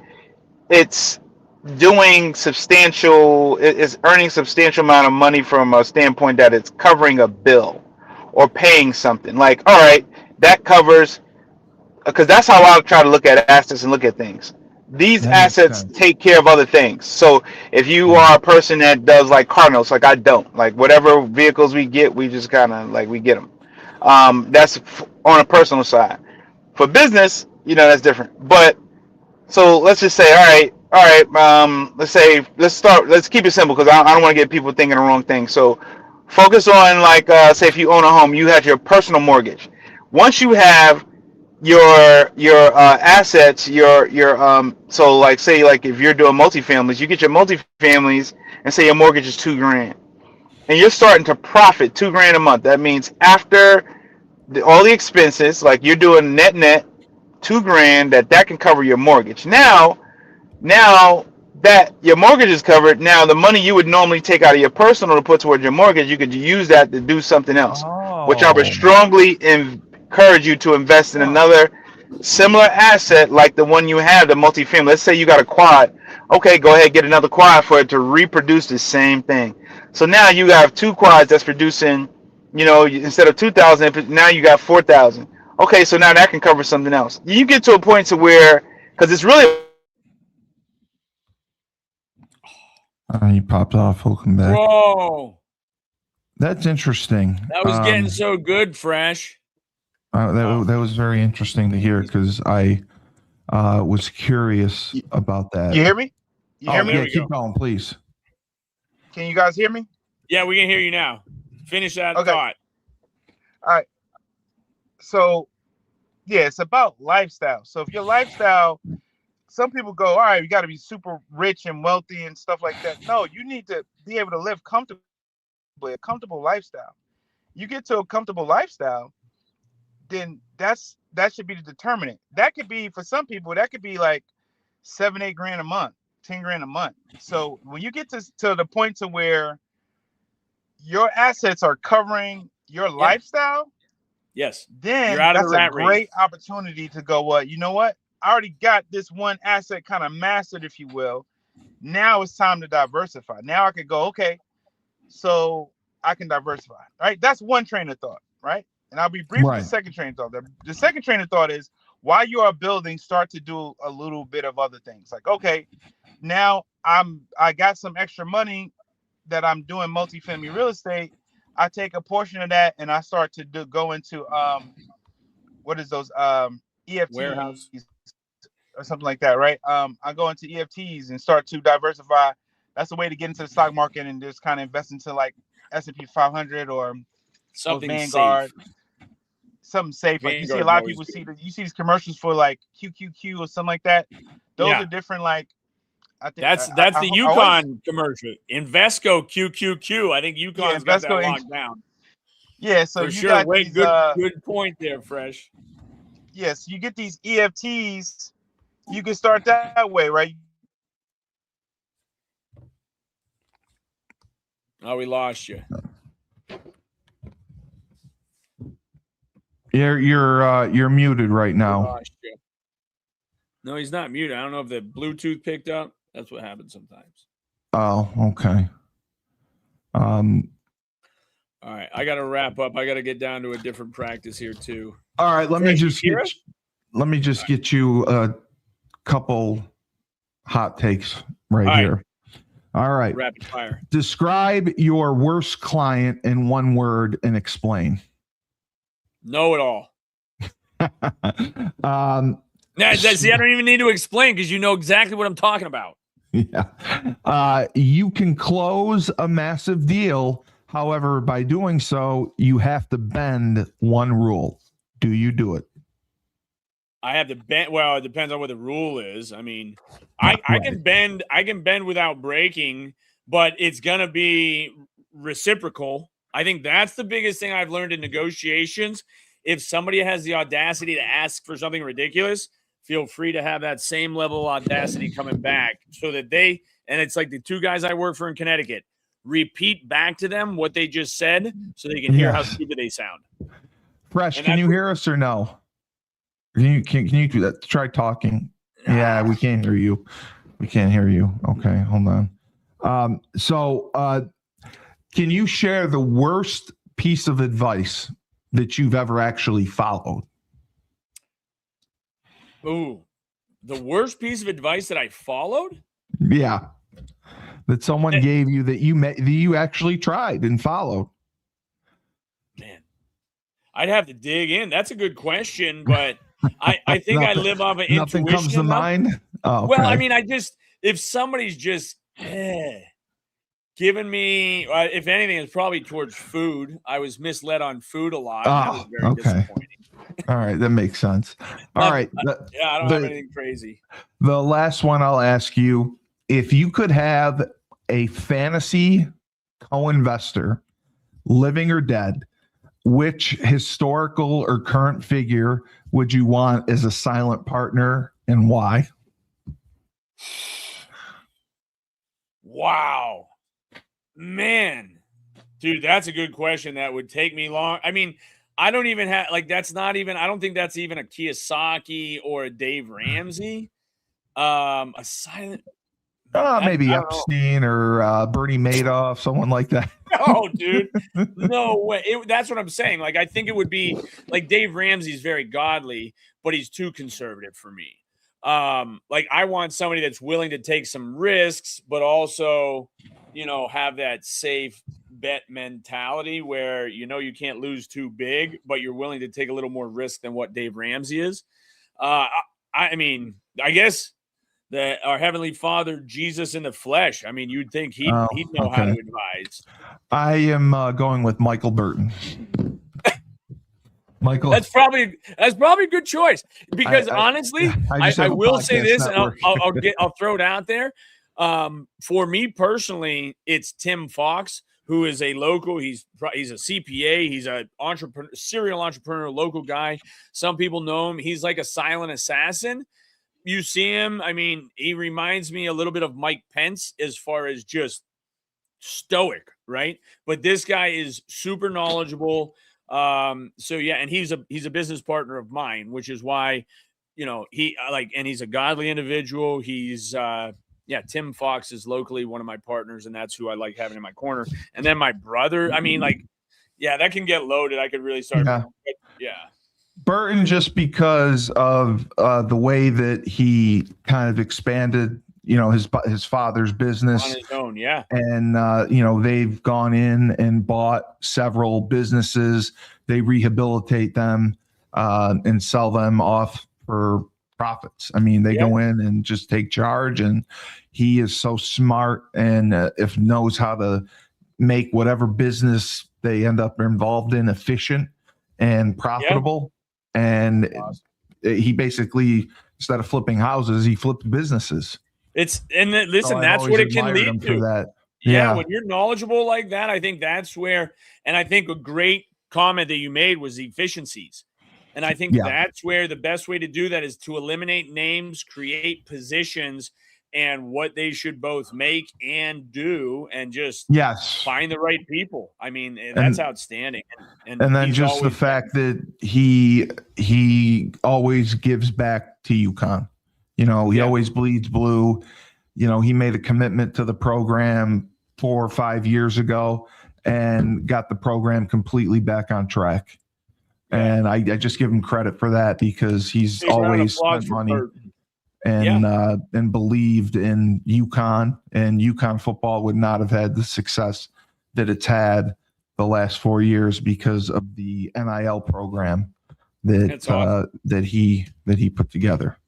it's it's earning substantial amount of money from a standpoint that it's covering a bill or paying something. Like, all right, that covers, because that's how I try to look at assets and look at things. These assets take care of other things. So if you are a person that does like car notes, like I don't, like whatever vehicles we get, we just kind of like we get them. That's on a personal side. For business, that's different. But so let's just say, all right. Let's keep it simple because I don't want to get people thinking the wrong thing. So focus on like, say if you own a home, you have your personal mortgage. Once you have your assets, so like say like if you're doing multifamilies, you get your multifamilies and say your mortgage is $2,000, and you're starting to profit $2,000 a month. That means after all the expenses, like you're doing net $2,000 that can cover your mortgage. Now that your mortgage is covered, now the money you would normally take out of your personal to put towards your mortgage, you could use that to do something else, which I would strongly encourage you to invest in another similar asset like the one you have, the multifamily. Let's say you got a quad. Okay, go ahead, get another quad for it to reproduce the same thing. So now you have 2 quads that's producing, instead of 2,000, now you got 4,000. Okay, so now that can cover something else. You get to a point to where, because it's really. He popped off. Welcome back. Whoa. That's interesting. That was getting so good, Fresh. That was very interesting to hear because I was curious about that. You hear me? You hear me? Yeah, keep going, please. Can you guys hear me? Yeah, we can hear you now. Finish that thought. All right. So, yeah, it's about lifestyle. So if your lifestyle, some people go, all right, you got to be super rich and wealthy and stuff like that. No, you need to be able to live comfortably, a comfortable lifestyle. You get to a comfortable lifestyle, then that should be the determinant. That could be, for some people, that could be like $7-8 grand a month, $10 grand a month. So when you get to the point to where your assets are covering your lifestyle, yes, then that's a great opportunity to go, well, you know what? I already got this one asset kind of mastered, if you will. Now it's time to diversify. Now I could go, okay, so I can diversify, right? That's one train of thought, right? And I'll be brief with the second train of thought. The second train of thought is, while you are building, start to do a little bit of other things. Like, okay, now I got some extra money that I'm doing multifamily real estate. I take a portion of that and I start to go into what is those EFTs warehouse or something like that, right? I go into EFTs and start to diversify. That's a way to get into the stock market and just kind of invest into like S&P 500 or something Vanguard. something safe. Like you see a Vanguard's lot of always people good. you see these commercials for like QQQ or something like that. Those Yeah. are different. Like I think That's I the always, Yukon commercial. Invesco QQQ. I think Yukon's got that Invesco Inc. locked down. Yeah, so For you sure. got Wait, these good point there, Fresh. yes, you get these EFTs. You can start that way, right? Oh, we lost you. You're muted right We now. lost you. No, he's not muted. I don't know if the Bluetooth picked up. That's what happens sometimes. Oh, okay. All right, I got to wrap up. I got to get down to a different practice here too. All right, let me just get you a couple hot takes right here. All right. Rapid fire. Describe your worst client in one word and explain. Know it all. See, I don't even need to explain because you know exactly what I'm talking about. Yeah. You can close a massive deal. However, by doing so, you have to bend one rule. Do you do it? I have to bend. Well, it depends on what the rule is. I mean, I can bend. I can bend without breaking, but it's gonna be reciprocal. I think that's the biggest thing I've learned in negotiations. If somebody has the audacity to ask for something ridiculous, feel free to have that same level of audacity coming back, so that they, and it's like the two guys I work for in Connecticut, repeat back to them what they just said, so they can hear how stupid they sound. Fresh, can you hear us or no? Can you do that? Try talking. Yeah, we can't hear you. We can't hear you. Okay, hold on. So can you share the worst piece of advice that you've ever actually followed? Ooh, the worst piece of advice that I followed? Yeah, that someone gave you that you actually tried and followed. Man, I'd have to dig in. That's a good question, but I think I live off of intuition. Nothing comes to mind. Oh, well, okay. I mean, if somebody's just giving me, if anything, it's probably towards food. I was misled on food a lot. And that was very disappointing. All right, that makes sense. All right. I don't have anything crazy. The last one I'll ask you, if you could have a fantasy co-investor, living or dead, which historical or current figure would you want as a silent partner and why? Wow. Man. Dude, that's a good question. That would take me long. I mean, I don't even have, I don't think that's even a Kiyosaki or a Dave Ramsey. A silent. Maybe Epstein or Bernie Madoff, someone like that. No, dude. No way. That's what I'm saying. Like, I think it would be like Dave Ramsey's very godly, but he's too conservative for me. Like, I want somebody that's willing to take some risks, but also, have that safe bet mentality where, you can't lose too big, but you're willing to take a little more risk than what Dave Ramsey is. I mean, I guess that our Heavenly Father, Jesus in the flesh. I mean, you'd think he'd know how to advise. I am going with Michael Burton. Michael, that's probably a good choice because honestly, I will say this, and I'll throw it out there. For me personally, it's Tim Fox, who is a local. He's a CPA. He's a serial entrepreneur, local guy. Some people know him. He's like a silent assassin. You see him. I mean, he reminds me a little bit of Mike Pence as far as just stoic, right? But this guy is super knowledgeable. So yeah, and he's a business partner of mine, which is why, and he's a godly individual. He's Tim Fox is locally one of my partners, and that's who I like having in my corner. And then my brother, I mean, that can get loaded. I could really start. Yeah. Burton, just because of the way that he kind of expanded, his father's business on his own, yeah. And they've gone in and bought several businesses. They rehabilitate them and sell them off for profits. I mean, they go in and just take charge, and he is so smart and knows how to make whatever business they end up involved in efficient and profitable. And he basically, instead of flipping houses, he flipped businesses. Listen, that's what it can lead to. For that. Yeah, when you're knowledgeable like that, I think that's where, and I think a great comment that you made was efficiencies. And I think that's where the best way to do that is to eliminate names, create positions, and what they should both make and do, and just find the right people. I mean, that's outstanding. And then just the fact that he always gives back to UConn. He always bleeds blue. He made a commitment to the program 4 or 5 years ago and got the program completely back on track. And I just give him credit for that, because he's always spent money and believed in UConn, and UConn football would not have had the success that it's had the last 4 years because of the NIL program that he put together.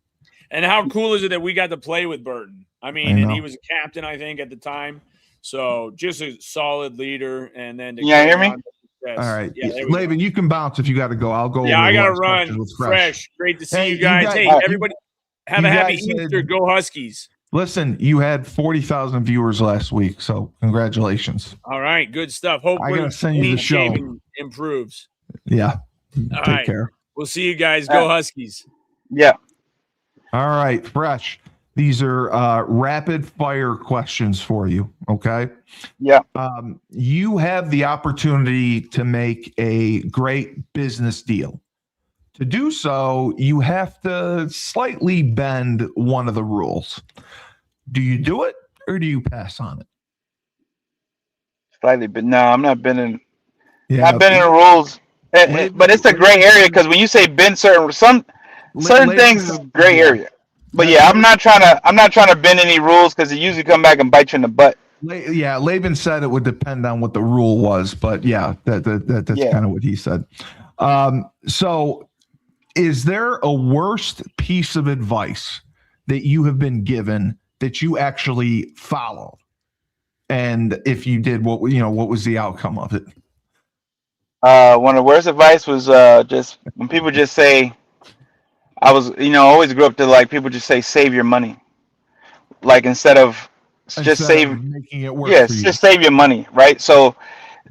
And how cool is it that we got to play with Burton? I mean, and he was a captain, I think, at the time. So just a solid leader. And then hear me? All right. Laban, you can bounce if you got to go. I'll go. Yeah, I got to run. Fresh. Great to see you guys. Hey, everybody, have a happy Easter. Go Huskies. Listen, you had 40,000 viewers last week, so congratulations. All right, good stuff. Hopefully, I got to send you the show. Improves. Yeah. Take care. We'll see you guys. Go Huskies. Yeah. All right, Fresh. These are rapid fire questions for you. Okay. Yeah. You have the opportunity to make a great business deal. To do so, you have to slightly bend one of the rules. Do you do it or do you pass on it? Slightly, but no, I'm not bending. Yeah, I've been in the rules, but it's a gray area, because when you say bend certain things is gray area. But yeah, I'm not trying to bend any rules, because it usually come back and bite you in the butt. Yeah, Laban said it would depend on what the rule was, but that's kind of what he said. So, is there a worst piece of advice that you have been given that you actually followed? And if you did, what was the outcome of it? One of the worst advice was just when people just say, I always grew up to like people just say save your money, like instead of making it work. Yes, just save your money, right? So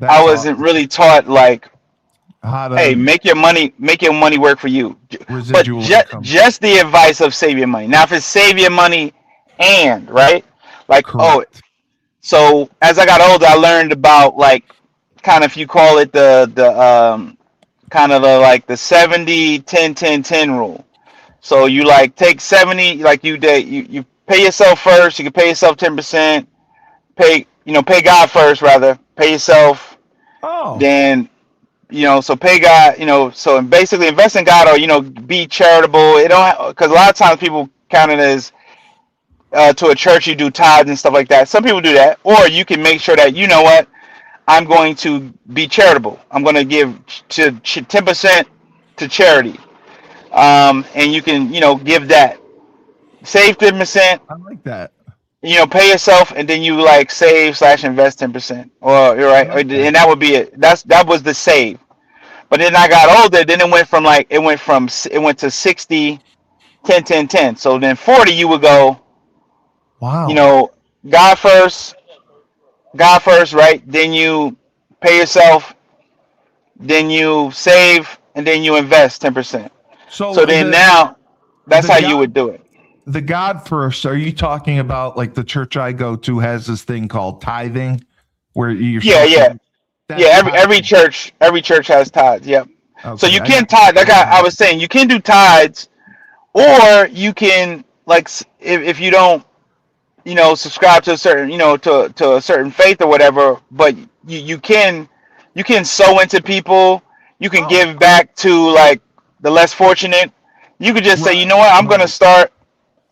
I wasn't really taught like, hey, make your money work for you. But just the advice of save your money. Now, if it's save your money right, like correct. So as I got older, I learned about like kind of, if you call it the kind of like the 70 10 10 10 rule. So you like take 70, like you pay yourself first. You can pay yourself 10%. Pay God first, rather. Pay yourself. Oh. Then, so pay God. So basically invest in God, or be charitable. It don't, because a lot of times people count it as to a church you do tithes and stuff like that. Some people do that, or you can make sure that what, I'm going to be charitable. I'm going to give to 10% to charity. And you can, give that. Save 10%. I like that. Pay yourself, and then you like save / invest 10%. Or you're right, and that would be it. That was the save. But then I got older. Then it went to 60, 10, 10, 10. So then 40, you would go. Wow. God first, right? Then you pay yourself. Then you save, and then you invest 10%. So then now, that's how you would do it. The God first, are you talking about like the church I go to has this thing called tithing, where you're every church has tithes. Yep. Okay, so you can tithe. Like I was saying, you can do tithes, or you can, like, if you don't subscribe to a certain to a certain faith or whatever, but you can sow into people. You can give back to like the less fortunate. You could just say, what, I'm going to start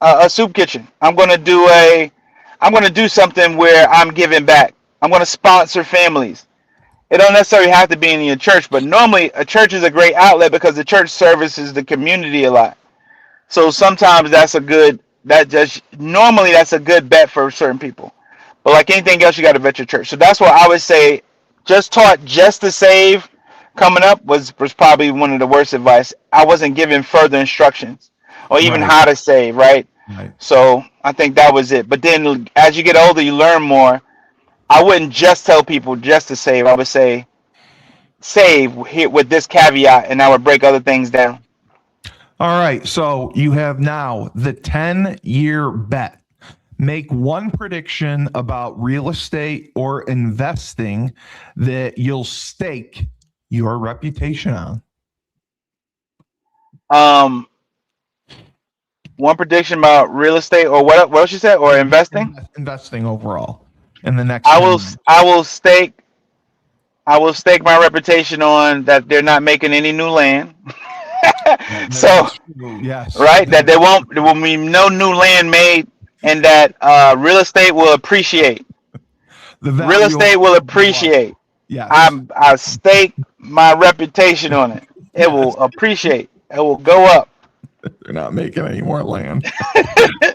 a soup kitchen. I'm going to do something where I'm giving back. I'm going to sponsor families. It don't necessarily have to be in your church, but normally a church is a great outlet because the church services the community a lot. So sometimes that's a good bet for certain people. But like anything else, you got to vet your church. So that's what I would say. Just to save, coming up was probably one of the worst advice. I wasn't given further instructions or even Right. how to save, right? Right. So I think that was it. But then as you get older, you learn more. I wouldn't just tell people just to save. I would say save here with this caveat, and I would break other things down. All right. So you have now the 10-year bet. Make one prediction about real estate or investing that you'll stake your reputation on. One prediction about real estate or what else you said, or investing. Investing overall in the next I 10 will years. I will stake my reputation on that they're not making any new land. So That's true. Yes. right, that there will be no new land made, and that real estate will appreciate. The Real value estate of- will appreciate. Yes. I stake my reputation on it. It will appreciate. It will go up. They're not making any more land.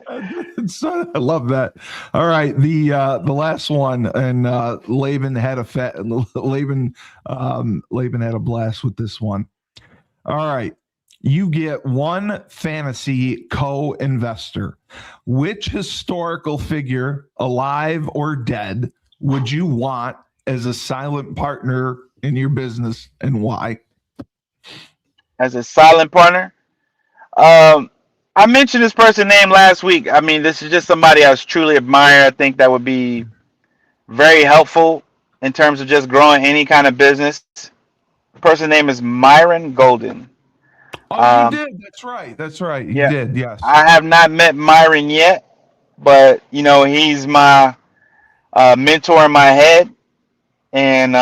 I love that. All right, the last one, and Laban had Laban had a blast with this one. All right, you get one fantasy co-investor. Which historical figure, alive or dead, would you want as a silent partner in your business, and why? As a silent partner. I mentioned this person's name last week. I mean, this is just somebody I truly admire. I think that would be very helpful in terms of just growing any kind of business. The person's name is Myron Golden. Oh, you did. That's right. That's right. You Yeah. did. Yes. I have not met Myron yet, but he's my mentor in my head, and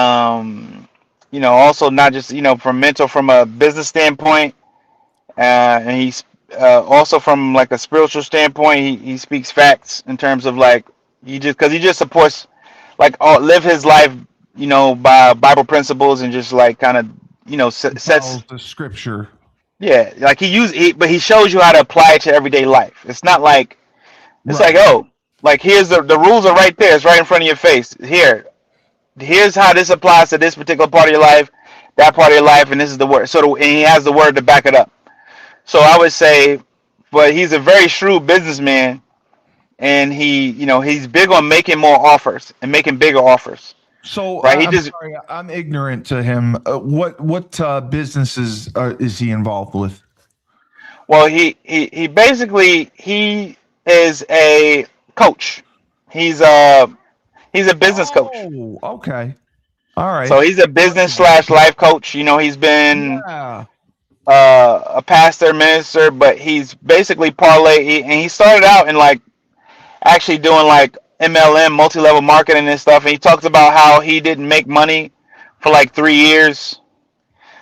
also not just from mentor from a business standpoint, and he's also from like a spiritual standpoint. He speaks facts in terms of like he just supports like live his life by Bible principles, and just like kind of sets Follows the scripture. yeah, like but he shows you how to apply it to everyday life. It's not like it's Right. like, oh, like here's the rules are right there. It's right in front of your face. Here's how this applies to this particular part of your life, that part of your life, and this is the word. And he has the word to back it up. So I would say, but he's a very shrewd businessman, and he's big on making more offers and making bigger offers. So Right? sorry, I'm ignorant to him. What businesses is he involved with? Well, he basically he is a coach. He's a business coach. Oh, okay. All right. So he's a business / life coach. He's been Yeah. a pastor, minister, but he's basically and he started out in like actually doing like MLM, multi-level marketing and stuff. And he talks about how he didn't make money for like 3 years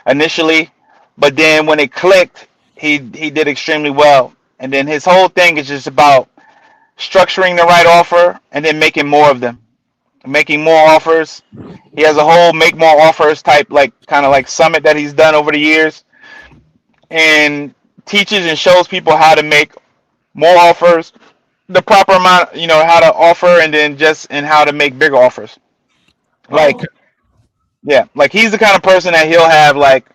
initially, but then when it clicked, he did extremely well. And then his whole thing is just about structuring the right offer and then making more of them, making more offers. He has a whole make more offers type, like kind of like summit that he's done over the years, and teaches and shows people how to make more offers, the proper amount, how to offer, and then and how to make bigger offers. Like, Okay. yeah, like he's the kind of person that he'll have like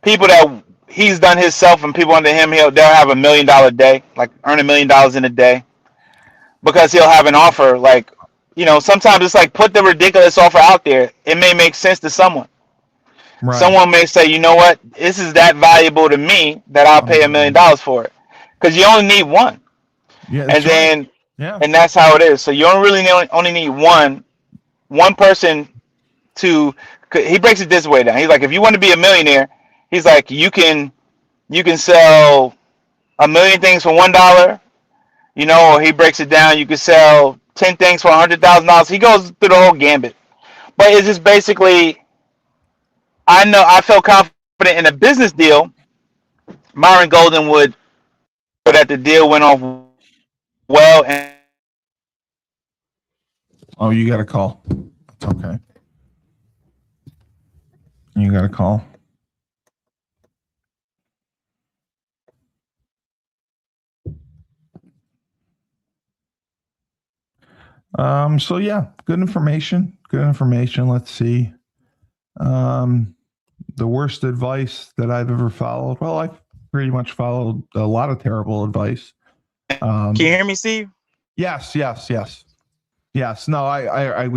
people that he's done himself and people under him, they'll have $1 million day, like earn $1 million in a day, because he'll have an offer like, sometimes it's like put the ridiculous offer out there. It may make sense to someone. Right. Someone may say, you know what, this is that valuable to me that I'll pay $1 million for it, because you only need one. Yeah. And then right. Yeah. and that's how it is. So you don't really only need one person to. He breaks it this way down. He's like, if you want to be a millionaire, he's like, you can sell 1 million things for $1, or he breaks it down. You can sell 10 things for $100,000. He goes through the whole gambit. But it's just basically, I felt confident in a business deal. Myron Golden would, that the deal went off well. And Oh, you got a call. It's okay. You got a call. So yeah, good information. Good information. Let's see. The worst advice that I've ever followed. Well, I've pretty much followed a lot of terrible advice. Can you hear me, Steve? Yes. No, I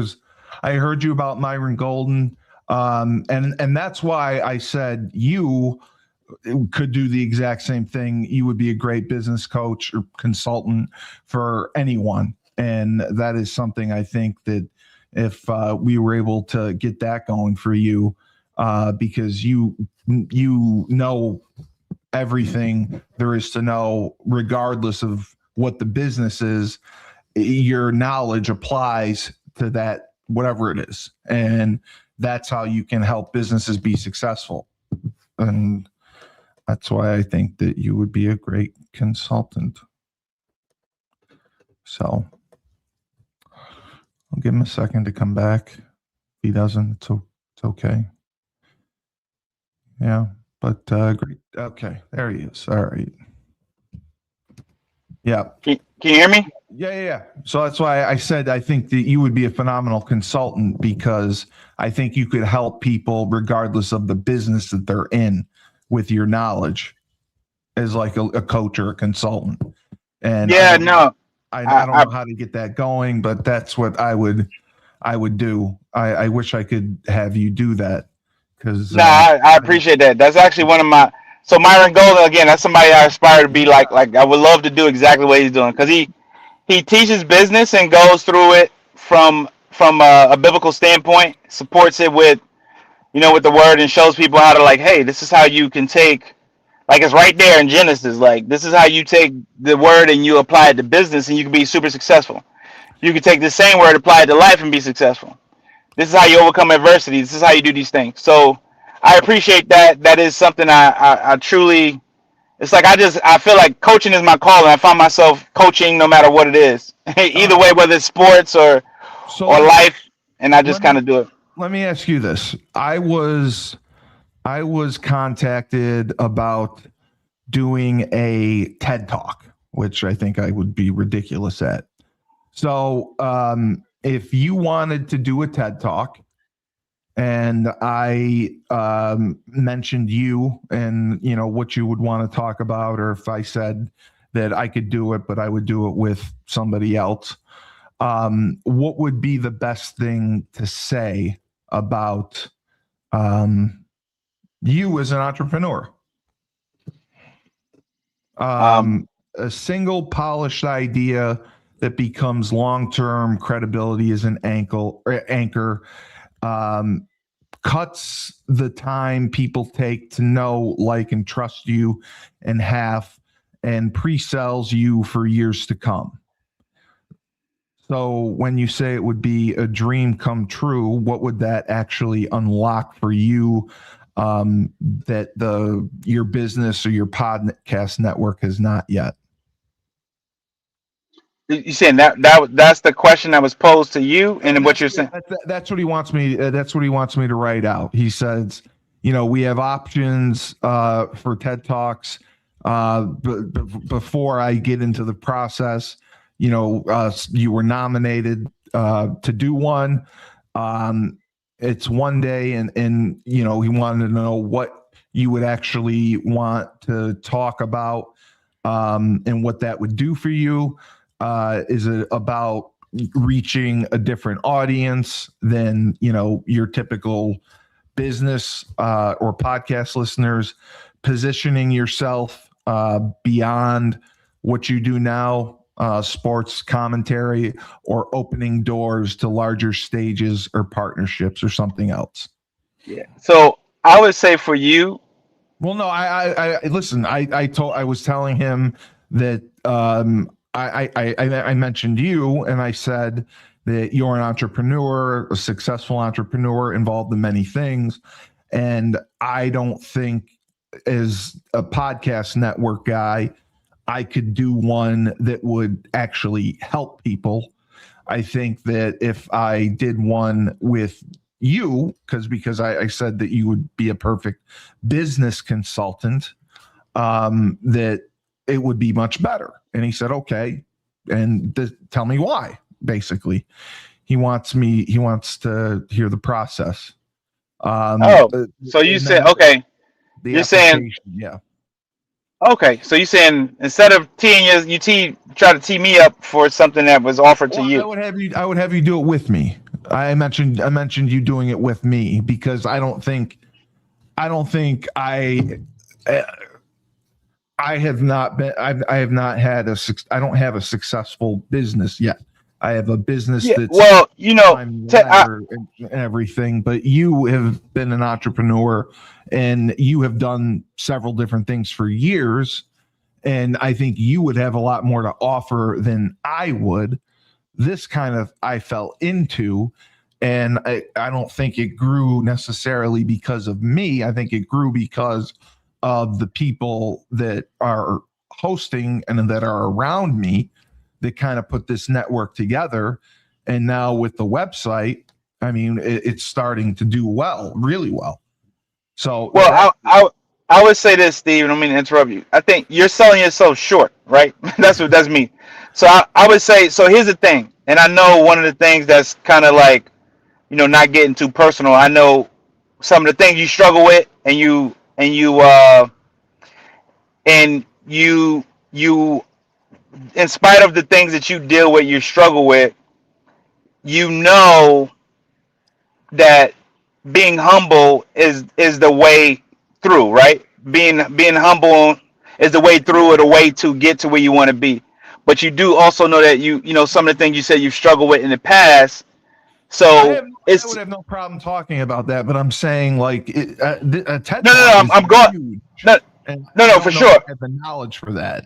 heard you about Myron Golden. And that's why I said you could do the exact same thing. You would be a great business coach or consultant for anyone. And that is something I think that if we were able to get that going for you, because you know everything there is to know, regardless of what the business is, your knowledge applies to that, whatever it is. And that's how you can help businesses be successful. And that's why I think that you would be a great consultant. So I'll give him a second to come back. If he doesn't, it's okay. Yeah, but great. Okay, there he is. All right. Yeah. Can you hear me? Yeah. So that's why I said I think that you would be a phenomenal consultant, because I think you could help people regardless of the business that they're in with your knowledge as like a coach or a consultant. And Yeah, I don't know how to get that going, but that's what I would do. I wish I could have you do that. Because I appreciate that. That's actually one of my. So Myron Golden, again, that's somebody I aspire to be like. Like, I would love to do exactly what he's doing, because he teaches business and goes through it from a biblical standpoint, supports it with with the word, and shows people how to, like, hey, this is how you can take, like, it's right there in Genesis. Like, this is how you take the word and you apply it to business, and you can be super successful. You can take the same word, apply it to life, and be successful. This is how you overcome adversity. This is how you do these things. So I appreciate that. That is something I truly, it's like I feel like coaching is my calling. I find myself coaching no matter what it is. Either way, whether it's sports or life, and I just kind of do it. Let me ask you this. I was contacted about doing a TED Talk, which I think I would be ridiculous at. So if you wanted to do a TED Talk, and I mentioned you and what you would want to talk about, or if I said that I could do it, but I would do it with somebody else, what would be the best thing to say about you as an entrepreneur? A single polished idea that becomes long-term credibility as an anchor, cuts the time people take to know, like, and trust you in half, and pre-sells you for years to come. So when you say it would be a dream come true, what would that actually unlock for you that your business or your podcast network has not yet? You saying that's the question that was posed to you, and what you're saying? That's what he wants me. That's what he wants me to write out. He says, we have options for TED Talks. Before I get into the process, you were nominated to do one. It's one day, and he wanted to know what you would actually want to talk about, and what that would do for you. Is it about reaching a different audience than your typical business or podcast listeners, positioning yourself beyond what you do now, sports commentary, or opening doors to larger stages or partnerships or something else? Yeah. So I would say for you. Well, no, I listen. I was telling him that I mentioned you, and I said that you're an entrepreneur, a successful entrepreneur involved in many things. And I don't think, as a podcast network guy, I could do one that would actually help people. I think that if I did one with you, because I said that you would be a perfect business consultant, that it would be much better. And he said, okay. And tell me why, basically. He wants to hear the process. So you and said, then okay, the you're saying, application, yeah. okay, so you're saying instead of teeing try to tee me up for something that was offered to Well, you. I would have you do it with me. I mentioned you doing it with me because I don't think I have not been I have not had I don't have a successful business yet. I have a business Yeah, that's well, climbing the ladder and everything, but you have been an entrepreneur and you have done several different things for years. And I think you would have a lot more to offer than I would. This kind of I fell into, and I don't think it grew necessarily because of me. I think it grew because of the people that are hosting and that are around me that kind of put this network together. And now with the website, I mean, it's starting to do well, really well. So, well, I would say this, Steve, and I don't mean to interrupt you. I think you're selling yourself short, right? That's me. So I would say, so here's the thing, and I know one of the things that's kind of like, not getting too personal. I know some of the things you struggle with, and you, in spite of the things that you deal with, you struggle with, that being humble is the way through, right? Being humble is the way through, or the way to get to where you want to be. But you do also know that some of the things you said you've struggled with in the past. So I would have no problem talking about that, but I'm saying like a TED Talk I'm going huge, no, for sure. I have the knowledge for that.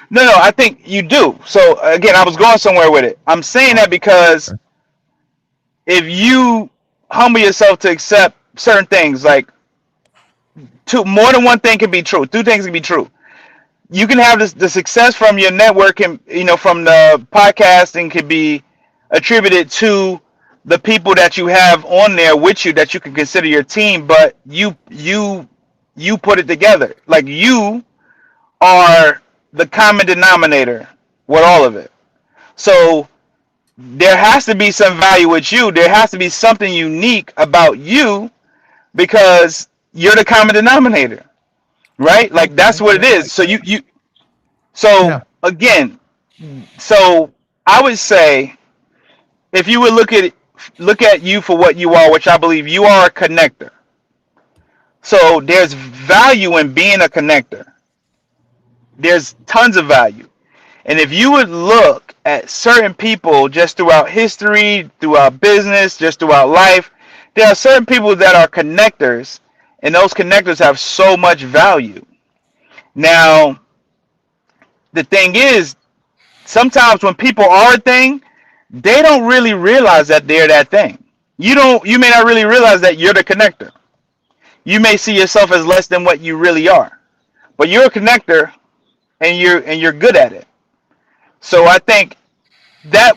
No, I think you do. So again, I was going somewhere with it. I'm saying that because if you humble yourself to accept certain things, like more than one thing can be true, two things can be true. You can have the success from your network, and from the podcasting, could be attributed to the people that you have on there with you that you can consider your team, but you put it together. Like, you are the common denominator with all of it. So there has to be some value with you. There has to be something unique about you because you're the common denominator, right? Like, that's what it is. So again, so I would say, if you would look at you for what you are, which I believe you are, a connector. So there's value in being a connector. There's tons of value. And if you would look at certain people just throughout history, throughout business, just throughout life, there are certain people that are connectors, and those connectors have so much value. Now, the thing is, sometimes when people are a thing, they don't really realize that they're that thing. You may not really realize that you're the connector. You may see yourself as less than what you really are. But you're a connector, and you're good at it. So I think that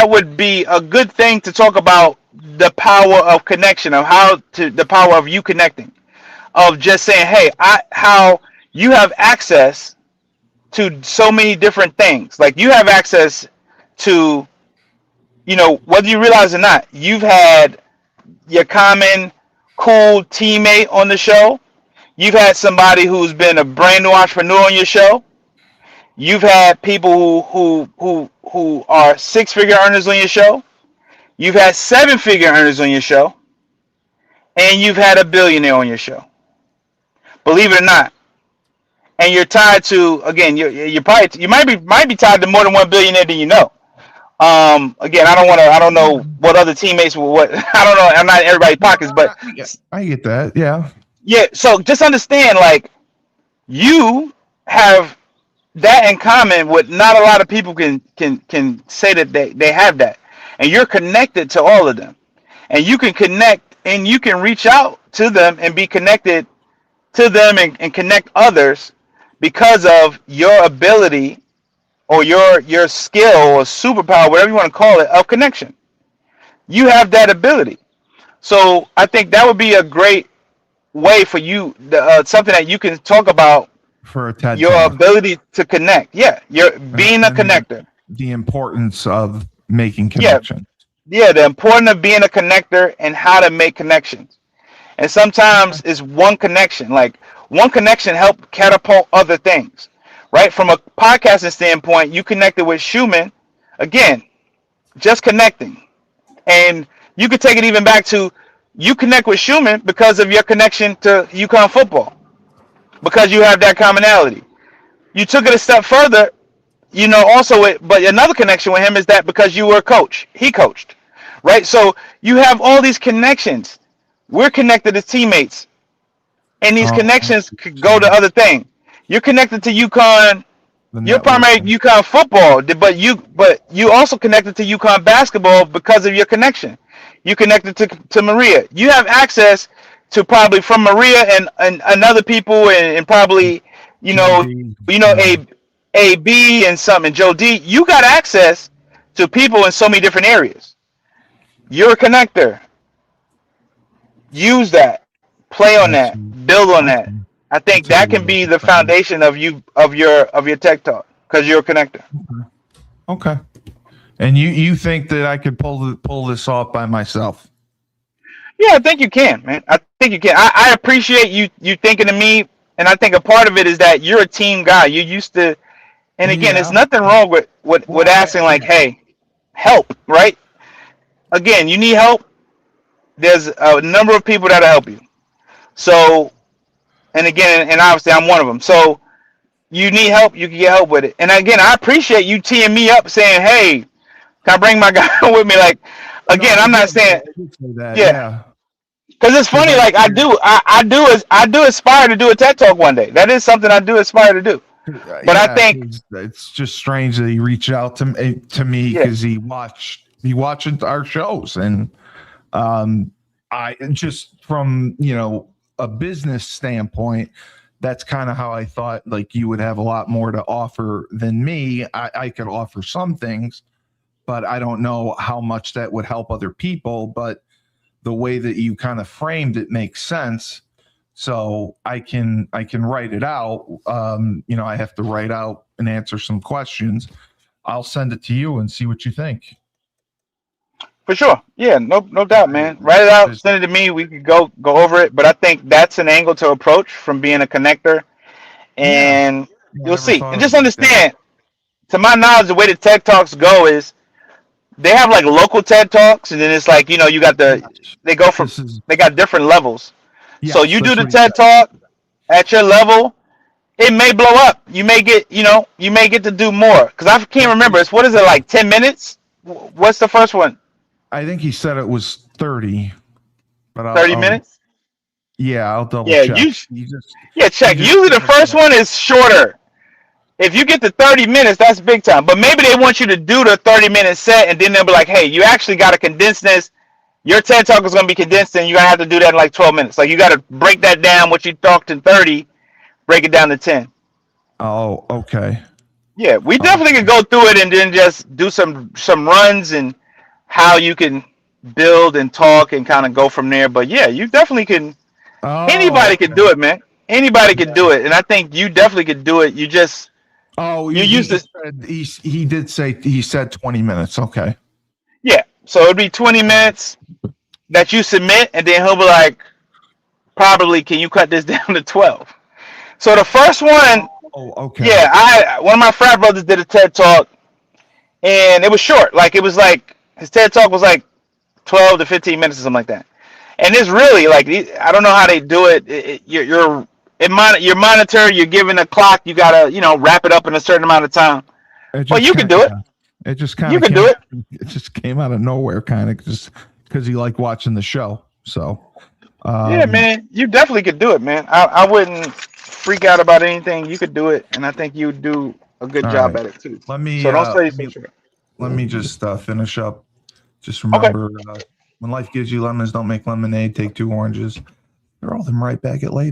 would be a good thing to talk about, the power of connection, the power of you connecting, of just saying, hey, how you have access to so many different things. Like, you have access to, whether you realize it or not, you've had your common cool teammate on the show. You've had somebody who's been a brand new entrepreneur on your show. You've had people who are six-figure earners on your show. You've had seven-figure earners on your show. And you've had a billionaire on your show. Believe it or not. And you're tied to, again, you might be tied to more than one billionaire than you know. Again, I don't know what other teammates I don't know. I'm not in everybody's pockets, but I get that. Yeah. Yeah. So just understand, like, you have that in common with not a lot of people can say that they have that, and you're connected to all of them, and you can connect and you can reach out to them and be connected to them and connect others because of your ability or your skill or superpower, whatever you want to call it, of connection. You have that ability. So I think that would be a great way for you, something that you can talk about, for a TED your Talk. ability to connect. Yeah, you're being a connector. The importance of making connections. Yeah, the importance of being a connector and how to make connections. And sometimes it's one connection. Like one connection help catapult other things, right? From a podcasting standpoint, you connected with Schumann, again, just connecting. And you could take it even back to you connect with Schumann because of your connection to UConn football, because you have that commonality. You took it a step further, but another connection with him is that because you were a coach, he coached, right? So you have all these connections. We're connected as teammates, and these connections could go to other things. You're connected to UConn. You're primary UConn football, but you also connected to UConn basketball because of your connection. You connected to Maria. You have access to probably from Maria and other people and probably AB and some and Joe D. You got access to people in so many different areas. You're a connector. Use that. Play on that. Build on that. I think that can be the foundation of your tech talk because you're a connector. Okay. And you think that I could pull this off by myself? Yeah, I think you can, man. I think you can. I appreciate you thinking of me, and I think a part of it is that you're a team guy. You used to, and again, there's nothing wrong with asking like, hey, help, right? Again, you need help. There's a number of people that'll help you. So, and again, and obviously I'm one of them. So you need help, you can get help with it. And again, I appreciate you teeing me up saying, hey, can I bring my guy with me? Like, again, I'm not saying that. Yeah. Because it's funny, like I do aspire to do a TED Talk one day. That is something I do aspire to do. But I think it's just strange that he reached out to me because he watched our shows, and I just from a business standpoint, that's kind of how I thought like you would have a lot more to offer than me. I could offer some things, but I don't know how much that would help other people. But the way that you kind of framed it makes sense. So I can write it out. I have to write out and answer some questions. I'll send it to you and see what you think. For sure. Yeah, no doubt, man. Write it out, send it to me. We could go over it. But I think that's an angle to approach from being a connector. And you'll see. And just understand, to my knowledge, the way the TED Talks go is they have like local TED Talks, and then it's like, they got different levels. So you do the TED Talk at your level, it may blow up. You may get to do more. Because I can't remember. What is it, like 10 minutes? What's the first one? I think he said it was 30. But 30 minutes? Yeah, I'll double check. Check. Usually the first one is shorter. If you get to 30 minutes, that's big time. But maybe they want you to do the 30-minute set, and then they'll be like, hey, you actually got to condense this. Your TED Talk is going to be condensed, and you're going to have to do that in like 12 minutes. Like, you got to break that down, what you talked in 30, break it down to 10. Oh, okay. Yeah, we definitely could go through it and then just do some runs and how you can build and talk and kind of go from there. But, yeah, you definitely can. Anybody can do it, man. Anybody can do it. And I think you definitely could do it. You just... he did say, he said 20 minutes. Okay. Yeah. So it'd be 20 minutes that you submit, and then he'll be like, probably, can you cut this down to 12? So the first one, okay. Yeah, one of my frat brothers did a TED Talk, and it was short. Like, it was like, his TED Talk was like 12 to 15 minutes or something like that. And it's really like, I don't know how they do it. You're monitor, you're given a clock, you gotta, wrap it up in a certain amount of time. Well, you can do it. It just kind of It just came out of nowhere, kind of just because you like watching the show. So yeah, man, you definitely could do it, man. I wouldn't freak out about anything. You could do it, and I think you do a good job at it too. Let me let me just finish up. Just remember, when life gives you lemons, don't make lemonade. Take 2 oranges. Throw them right back at later.